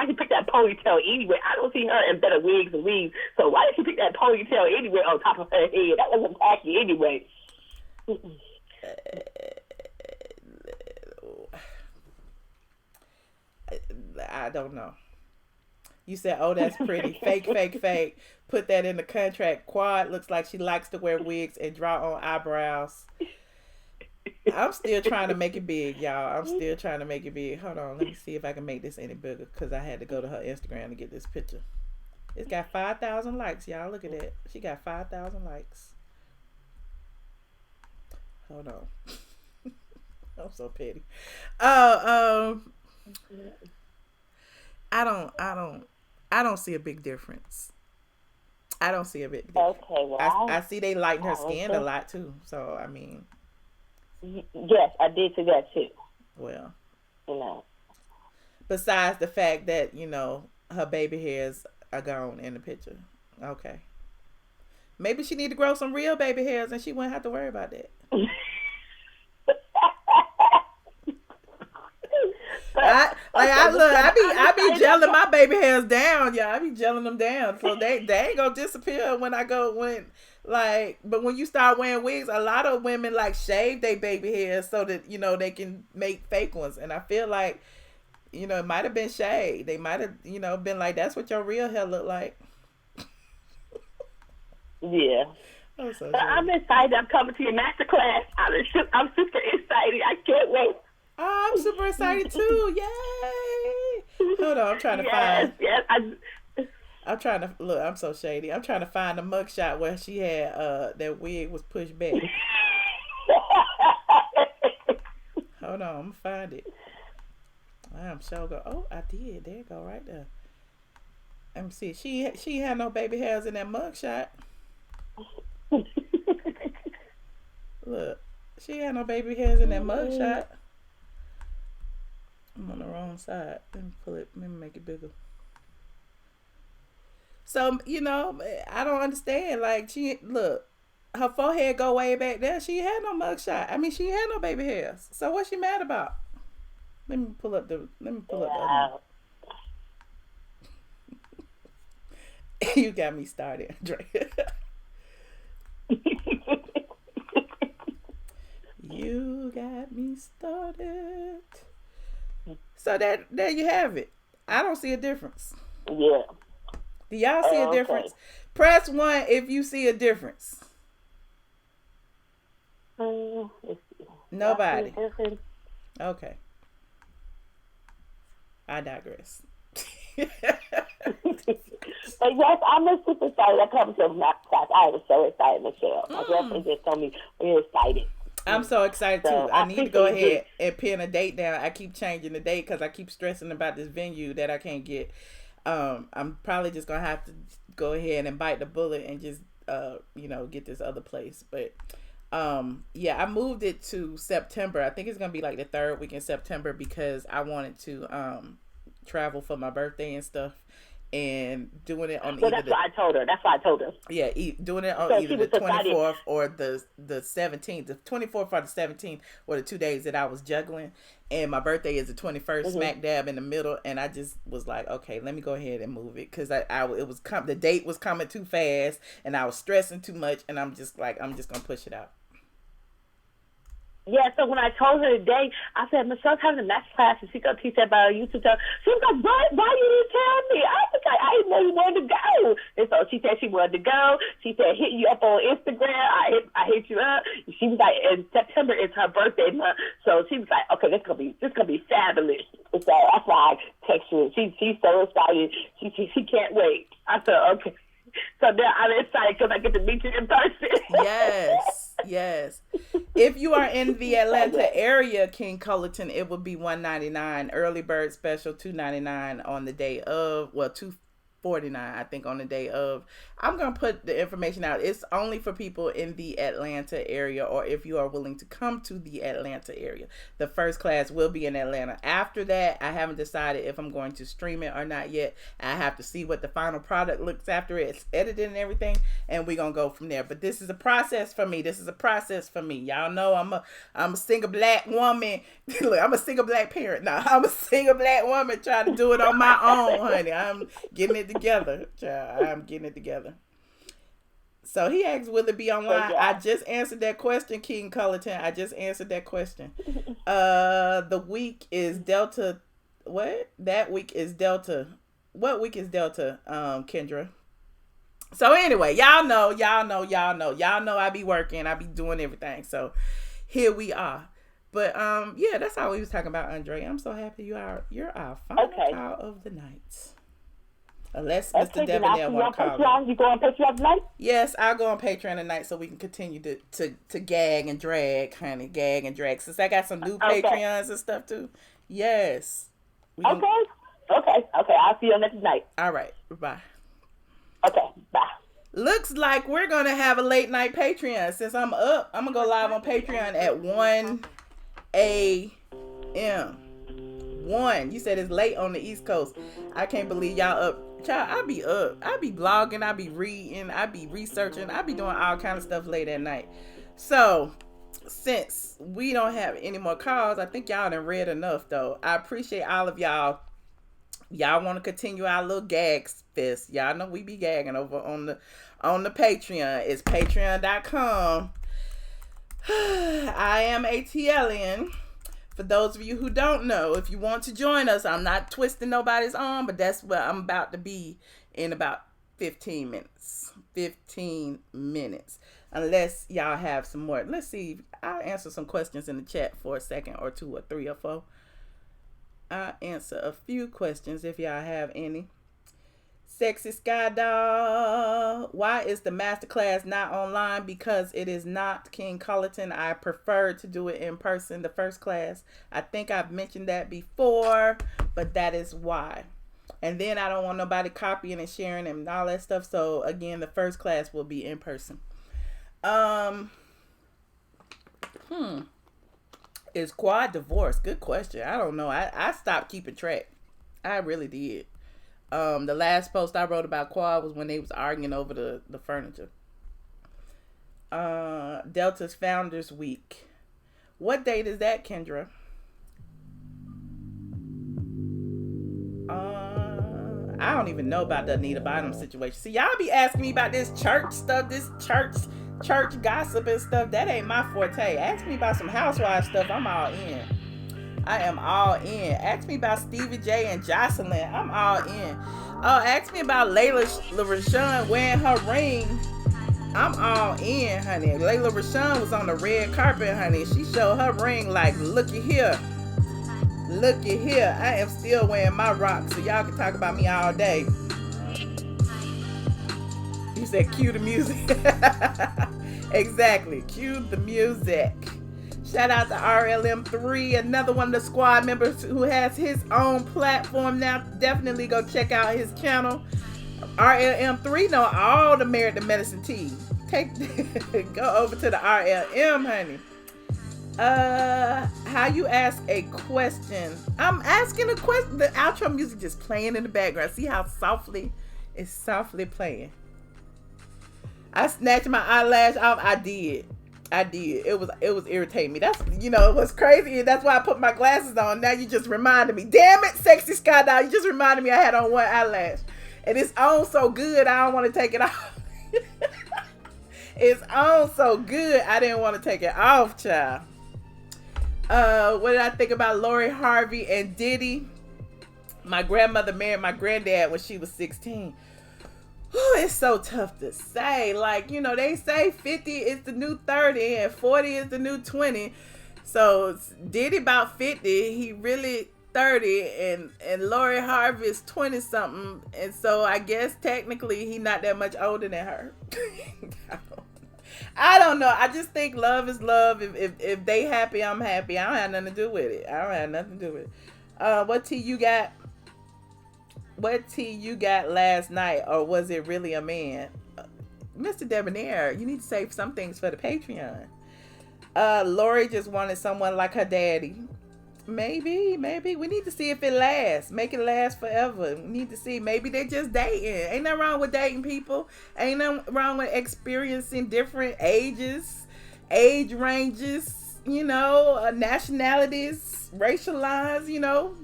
Speaker 1: she picked that ponytail anyway. I don't see her in better wigs and weaves. So why did she pick that ponytail anyway on top of her head? That wasn't tacky anyway. I don't know. You said, oh, that's pretty. Fake. Put that in the contract. Quad looks like she likes to wear wigs and draw on eyebrows. I'm still trying to make it big, y'all. I'm still trying to make it big. Hold on, let me see if I can make this any bigger because I had to go to her Instagram to get this picture. It's got 5,000 likes, y'all. Look at that. She got 5,000 likes. Hold on. I'm so petty. I don't see a big difference. I don't see a big difference.
Speaker 6: Okay, well,
Speaker 1: I see they lighten her skin a lot too. So I mean,
Speaker 6: yes, I did see that too.
Speaker 1: Well,
Speaker 6: you know,
Speaker 1: besides the fact that her baby hairs are gone in the picture. Okay, maybe she need to grow some real baby hairs, and she wouldn't have to worry about that. I be gelling my baby hairs down, y'all. I be gelling them down, so they ain't gonna disappear but when you start wearing wigs, a lot of women shave their baby hairs so that they can make fake ones, and I feel like it might have been shaved. They might have been like, that's what your real hair look like.
Speaker 6: Yeah.
Speaker 1: So
Speaker 6: I'm excited. I'm coming to your master class. I'm super excited. I can't wait.
Speaker 1: Oh, I'm super excited too. Yay. Hold on, I'm trying to find.
Speaker 6: Yes,
Speaker 1: I'm trying to look. I'm so shady. I'm trying to find a mugshot where she had that wig was pushed back. Hold on, I'm gonna find it. I'm sure go. Oh, I did. There you go, right there. Let me see. She had no baby hairs in that mugshot. Look, she had no baby hairs in that mugshot. I'm on the wrong side. Let me pull it. Let me make it bigger. So, I don't understand. Her forehead go way back there. She had no mugshot. I mean, she had no baby hairs. So what's she mad about? Let me pull up the other one. You got me started, Andrea. You got me started. So there you have it. I don't see a difference.
Speaker 6: Yeah.
Speaker 1: Do y'all see a difference? Press 1 if you see a difference. Nobody. Okay. I digress.
Speaker 6: But yes, I'm super excited. I come to my class. I was so excited, Michelle. My girlfriend just told me we're excited.
Speaker 1: I'm so excited too. I need to go ahead and pin a date down. I keep changing the date because I keep stressing about this venue that I can't get. I'm probably just gonna have to go ahead and bite the bullet and just get this other place. But I moved it to September. I think it's gonna be like the 3rd week in September because I wanted to travel for my birthday and stuff. And doing it on
Speaker 6: that's what I told her.
Speaker 1: Yeah, doing it on either the 24th or the 17th. The 24th or the 17th were the 2 days that I was juggling. And my birthday is the 21st, smack dab in the middle. And I just was like, okay, let me go ahead and move it. Because the date was coming too fast. And I was stressing too much. And I'm just going to push it out.
Speaker 6: Yeah, so when I told her today, I said, Michelle's having a math class, and she's going to teach that about her YouTube channel. She was like, why you didn't tell me? I was like, I didn't know you wanted to go. And so she said she wanted to go. She said, hit you up on Instagram. I hit you up. She was like, in September is her birthday month. So she was like, okay, this gonna be fabulous. So that's why I text her. She's so excited. She can't wait. I said, okay. So now I'm excited because I get to meet you in person.
Speaker 1: Yes. If you are in the Atlanta area, King Cullerton, it would be $199. Early bird special $299 on the day of. Well, $249 I think on the day of. I'm gonna put the information out. It's only for people in the Atlanta area, or if you are willing to come to the Atlanta area. The first class will be in Atlanta. After that, I haven't decided if I'm going to stream it or not yet. I have to see what the final product looks after it's edited and everything, and we're gonna go from there. But this is a process for me. Y'all know I'm a single black woman. Look, I'm a single black parent. No, I'm a single black woman trying to do it on my own, honey. I'm getting it together, child. I'm getting it together. So he asked, will it be online? I just answered that question, King Cullerton. I just answered that question. The week is Delta. What? That week is Delta. What week is Delta, Kendra? So anyway, y'all know I be working. I be doing everything. So here we are. But yeah, that's all we was talking about, Andre. I'm so happy you're our final call of the night. Unless Mr. Debonair want to call in.
Speaker 6: You go on Patreon tonight?
Speaker 1: Yes, I'll go on Patreon tonight so we can continue to gag and drag, honey. Gag and drag. Since I got some new Patreons and stuff too. Yes.
Speaker 6: Okay. I'll see you next night.
Speaker 1: All right. Bye.
Speaker 6: Okay. Bye.
Speaker 1: Looks like we're going to have a late night Patreon. Since I'm up, I'm going to go live on Patreon at 1 a.m. 1. You said it's late on the East Coast. I can't believe y'all up. Child, I be up. I be blogging. I be reading. I be researching. I be doing all kind of stuff late at night. So, since we don't have any more calls, I think y'all done read enough, though. I appreciate all of y'all. Y'all want to continue our little gag fest. Y'all know we be gagging over on the Patreon. It's patreon.com. iamATLien. For those of you who don't know, if you want to join us, I'm not twisting nobody's arm, but that's where I'm about to be in about 15 minutes. 15 minutes. Unless y'all have some more. Let's see. I'll answer some questions in the chat for a second or two or three or four. I'll answer a few questions if y'all have any. Sexy Sky Doll. Why is the masterclass not online? Because it is not King Cullerton. I prefer to do it in person, the first class. I think I've mentioned that before, but that is why. And then I don't want nobody copying and sharing and all that stuff. So again, the first class will be in person. Is Quad divorced? Good question. I don't know. I stopped keeping track. I really did. The last post I wrote about Quad was when they was arguing over the furniture. Delta's Founders Week. What date is that, Kendra? I don't even know about the Anita Bynum situation. See, y'all be asking me about this church stuff, this church gossip and stuff. That ain't my forte. Ask me about some housewife stuff. I'm all in. I am all in. Ask me about Stevie J and Jocelyn. I'm all in. Oh, ask me about Layla Rashawn wearing her ring. I'm all in, honey. Layla Rashawn was on the red carpet, honey. She showed her ring like, looky here. Looky here. I am still wearing my rock, so y'all can talk about me all day. You said cue the music. Exactly. Cue the music. Shout out to RLM3, another one of the squad members who has his own platform now. Definitely go check out his channel. RLM3 know all the Married to Medicine tea. Go over to the RLM, honey. How you ask a question? I'm asking a question. The outro music just playing in the background. See how it's softly playing. I snatched my eyelash off. I did. It was irritating me. That's, it was crazy. That's why I put my glasses on. Now you just reminded me. Damn it, Sexy Sky Doll. You just reminded me I had on one eyelash. And it's on so good, I don't want to take it off. It's on so good, I didn't want to take it off, child. What did I think about Lori Harvey and Diddy? My grandmother married my granddad when she was 16. Ooh, it's so tough to say. Like, they say 50 is the new 30 and 40 is the new 20. So Diddy about 50, he really 30, and Lori Harvey is 20 something. And so I guess technically he not that much older than her. I don't know. I just think love is love. If they happy, I'm happy. I don't have nothing to do with it. What tea you got? What tea you got last night, or was it really a man? Mr. Debonair, you need to save some things for the Patreon. Lori just wanted someone like her daddy. Maybe. We need to see if it lasts. Make it last forever. We need to see. Maybe they're just dating. Ain't nothing wrong with dating people. Ain't nothing wrong with experiencing different ages, age ranges, nationalities, racial lines,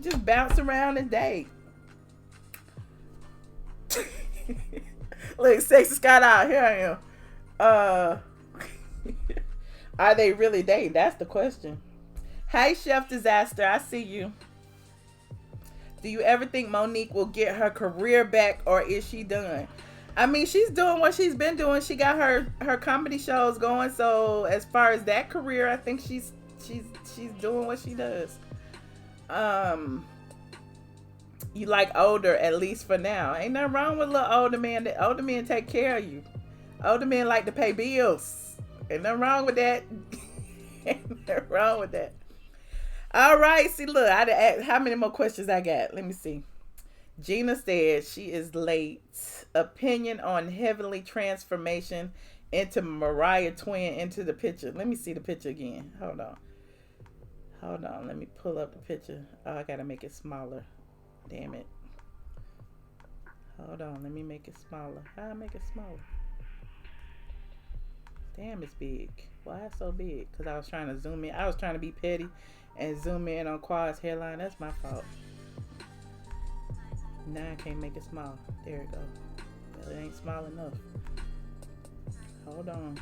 Speaker 1: just bounce around and date. Look, Sexy Scott out here I am. Are they really dating? That's the question. Hey, Chef Disaster, I see you. Do you ever think Monique will get her career back, or is she done? I mean, she's doing what she's been doing. She got her comedy shows going. So as far as that career, I think she's she's doing what she does. You like older, at least for now. Ain't nothing wrong with a little older man. The older men take care of you. Older men like to pay bills. Ain't nothing wrong with that. Ain't nothing wrong with that. All right, see, look, I asked, how many more questions I got? Let me see. Gina said she is late. Opinion on heavenly transformation into Mariah twin into the picture. Let me see the picture again. Hold on. Let me pull up the picture. Oh, I gotta make it smaller. Damn it. Hold on. Let me make it smaller. How I make it smaller? Damn, it's big. Why it's so big? Because I was trying to zoom in. I was trying to be petty and zoom in on Quad's hairline. That's my fault. Now I can't make it small. There it go. Well, it ain't small enough. Hold on.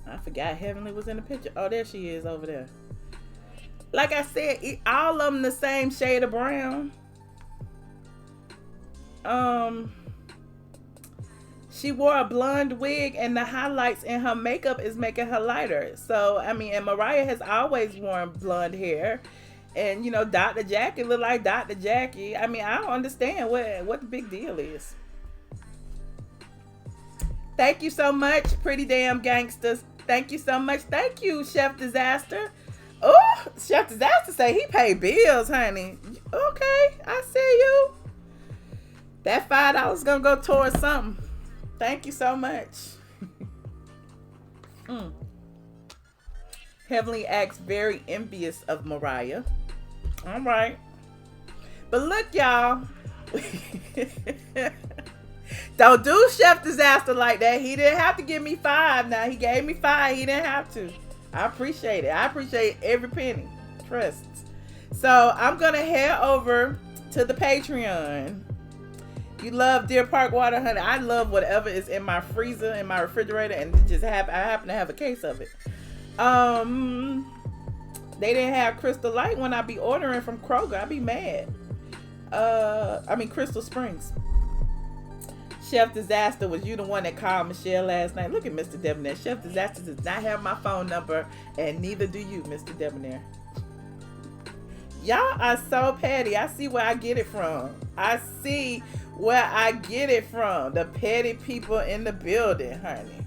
Speaker 1: I forgot Heavenly was in the picture. Oh, there she is over there. Like I said, all of them the same shade of brown. She wore a blonde wig, and the highlights in her makeup is making her lighter. So, I mean, and Mariah has always worn blonde hair. And, you know, Dr. Jackie look like Dr. Jackie. I mean, I don't understand what the big deal is. Thank you so much, pretty damn gangsters. Thank you so much. Thank you, Chef Disaster. Oh, Chef Disaster say he paid bills, honey. Okay, I see you. That $5 gonna go towards something. Thank you so much. Heavenly acts very envious of Mariah. All right. But look, y'all. Don't do Chef Disaster like that. He didn't have to give me 5. Now, he gave me 5. He didn't have to. I appreciate it. I appreciate every penny. Trust. So, I'm going to head over to the Patreon. You love Deer Park water, honey. I love whatever is in my freezer, in my refrigerator, and I happen to have a case of it. They didn't have Crystal Light when I be ordering from Kroger. I be mad. Crystal Springs. Chef Disaster, was you the one that called Michelle last night? Look at Mr. Debonair. Chef Disaster does not have my phone number, and neither do you, Mr. Debonair. Y'all are so petty. I see where I get it from. The petty people in the building, honey.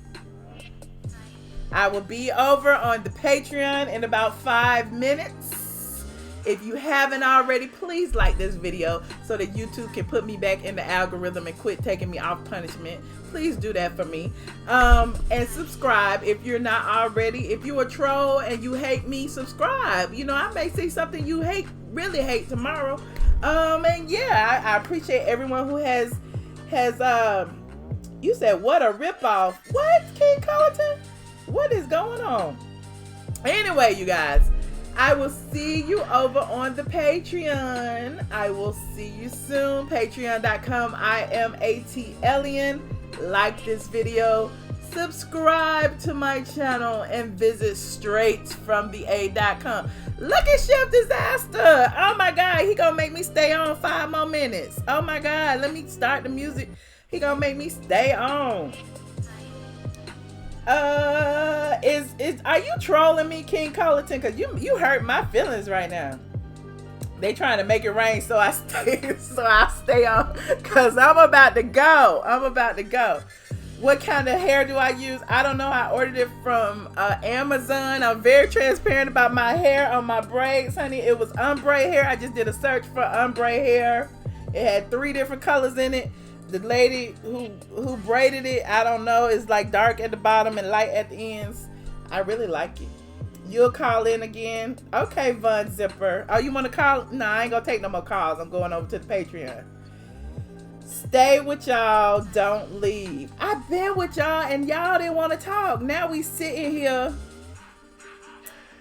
Speaker 1: I will be over on the Patreon in about 5 minutes. If you haven't already, please like this video so that YouTube can put me back in the algorithm and quit taking me off punishment. Please do that for me. And subscribe if you're not already. If you're a troll and you hate me, subscribe. You know, I may see something you really hate tomorrow. And yeah, I appreciate everyone who has you said, what a ripoff. What, King Colton? What is going on? Anyway, you guys, I will see you over on the Patreon. I will see you soon. Patreon.com. iamATLien. Like this video. Subscribe to my channel and visit straightfromtheA.com. Look at Chef Disaster. Oh my God. He gonna make me stay on 5 more minutes. Oh my God. Let me start the music. He gonna make me stay on. Are you trolling me, King Colton? Cause you hurt my feelings right now. They trying to make it rain, so I stay on. Cause I'm about to go. What kind of hair do I use? I don't know. I ordered it from Amazon. I'm very transparent about my hair on my braids, honey. It was ombre hair. I just did a search for ombre hair. It had 3 different colors in it. The lady who braided it, I don't know, is like dark at the bottom and light at the ends. I really like it. You'll call in again? Okay, Von Zipper. Oh, you want to call? No, I ain't gonna take no more calls. I'm going over to the Patreon. Stay with y'all. Don't leave. I've been with y'all and y'all didn't want to talk. Now we sitting here.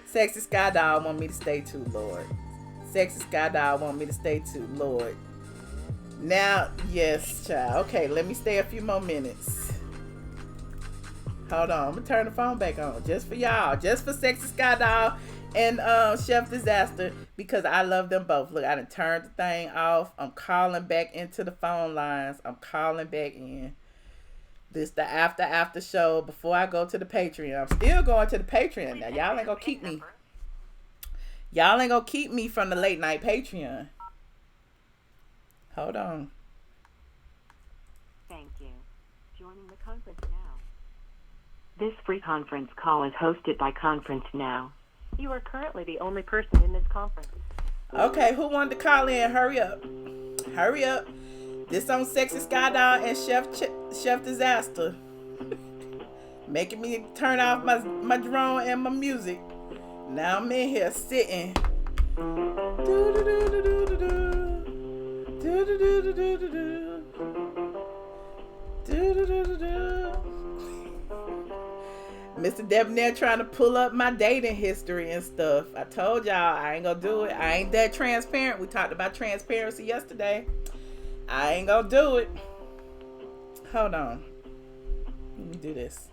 Speaker 1: Sexy Sky Doll want me to stay too, Lord. Sexy Sky Doll want me to stay too, Lord. Now, yes, child. Okay, let me stay a few more minutes. Hold on. I'm going to turn the phone back on just for y'all. Just for Sexy Sky Doll and Chef Disaster, because I love them both. Look, I done turned the thing off. I'm calling back into the phone lines. I'm calling back in. This the after show before I go to the Patreon. I'm still going to the Patreon now. Y'all ain't gonna keep me. Y'all ain't gonna keep me from the late night Patreon. Hold on.
Speaker 7: Thank you. Joining the conference now. This free conference call is hosted by Conference Now. You are currently the only person in this conference.
Speaker 1: Okay, who wanted to call in? Hurry up. Hurry up. This on Sexy Skydog and Chef Disaster. Making me turn off my drone and my music. Now I'm in here sitting. Mr. Debonair trying to pull up my dating history and stuff. I told y'all I ain't gonna do it. I ain't that transparent. We talked about transparency yesterday. I ain't gonna do it. Hold on. Let me do this.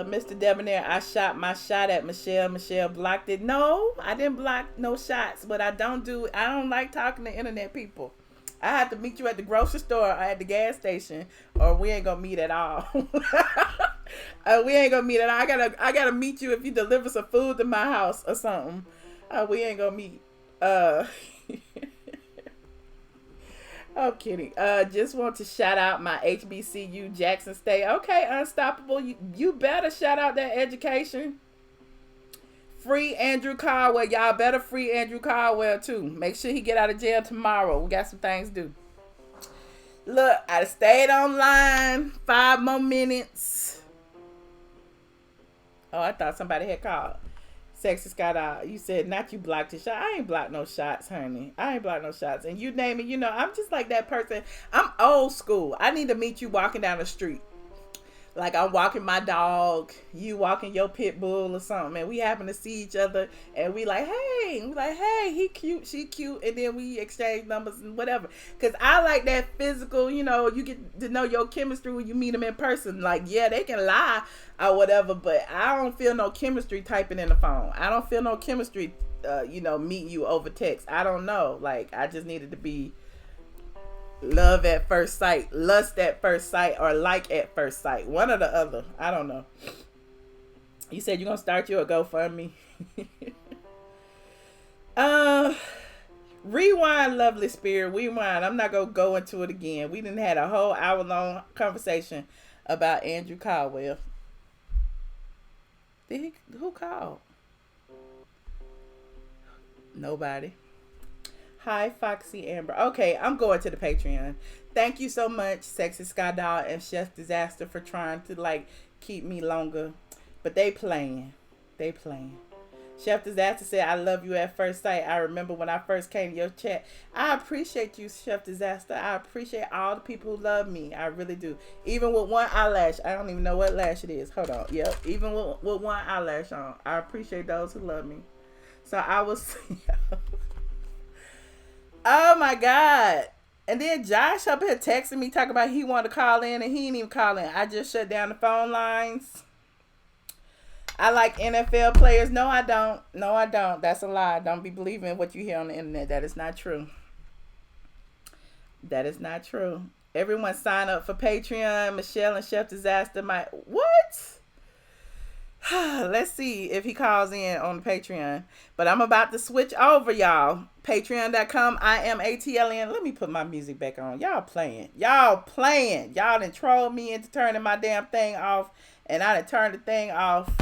Speaker 1: Mr. Debonair, I shot my shot at Michelle. Michelle blocked it. No, I didn't block no shots, but I don't like talking to internet people. I have to meet you at the grocery store or at the gas station, or we ain't gonna meet at all. We ain't gonna meet at all. I gotta meet you if you deliver some food to my house or something. We ain't gonna meet. I'm kidding. Just want to shout out my HBCU Jackson State. Okay, Unstoppable. You better shout out that education. Free Andrew Caldwell. Y'all better free Andrew Caldwell too. Make sure he get out of jail tomorrow. We got some things to do. Look, I stayed online 5 more minutes. Oh, I thought somebody had called. Sexy Scott, you said not you blocked your shot. I ain't blocked no shots, honey. I ain't blocked no shots. And you name it, I'm just like that person. I'm old school. I need to meet you walking down the street. Like I'm walking my dog, you walking your pit bull or something, and we happen to see each other, and we like, hey, he cute, she cute, and then we exchange numbers and whatever. Cause I like that physical, you get to know your chemistry when you meet them in person. Like, yeah, they can lie or whatever, but I don't feel no chemistry typing in the phone. I don't feel no chemistry, meeting you over text. I don't know. Like, I just needed to be love at first sight, lust at first sight, or like at first sight. One or the other. I don't know. You said you're gonna start your GoFundMe. Rewind, lovely spirit. Rewind. I'm not gonna go into it again. We done had a whole hour-long conversation about Andrew Caldwell. Who called? Nobody. Hi, Foxy Amber. Okay, I'm going to the Patreon. Thank you so much, Sexy Sky Doll and Chef Disaster, for trying to keep me longer. But they playing. Chef Disaster said, I love you at first sight. I remember when I first came to your chat. I appreciate you, Chef Disaster. I appreciate all the people who love me. I really do. Even with one eyelash. I don't even know what lash it is. Hold on. Yep. Even with one eyelash on. I appreciate those who love me. So I was... Oh my God. And then Josh up here texting me talking about he wanted to call in and he ain't even call in. I just shut down the phone lines. I like NFL players. No, I don't. That's a lie. Don't be believing what you hear on the internet. That is not true. Everyone sign up for Patreon. Michelle and Chef Disaster might... What? Let's see if he calls in on the Patreon. But I'm about to switch over, y'all. Patreon.com, iamATLien. Let me put my music back on. Y'all playing. Y'all done trolled me into turning my damn thing off. And I done turned the thing off.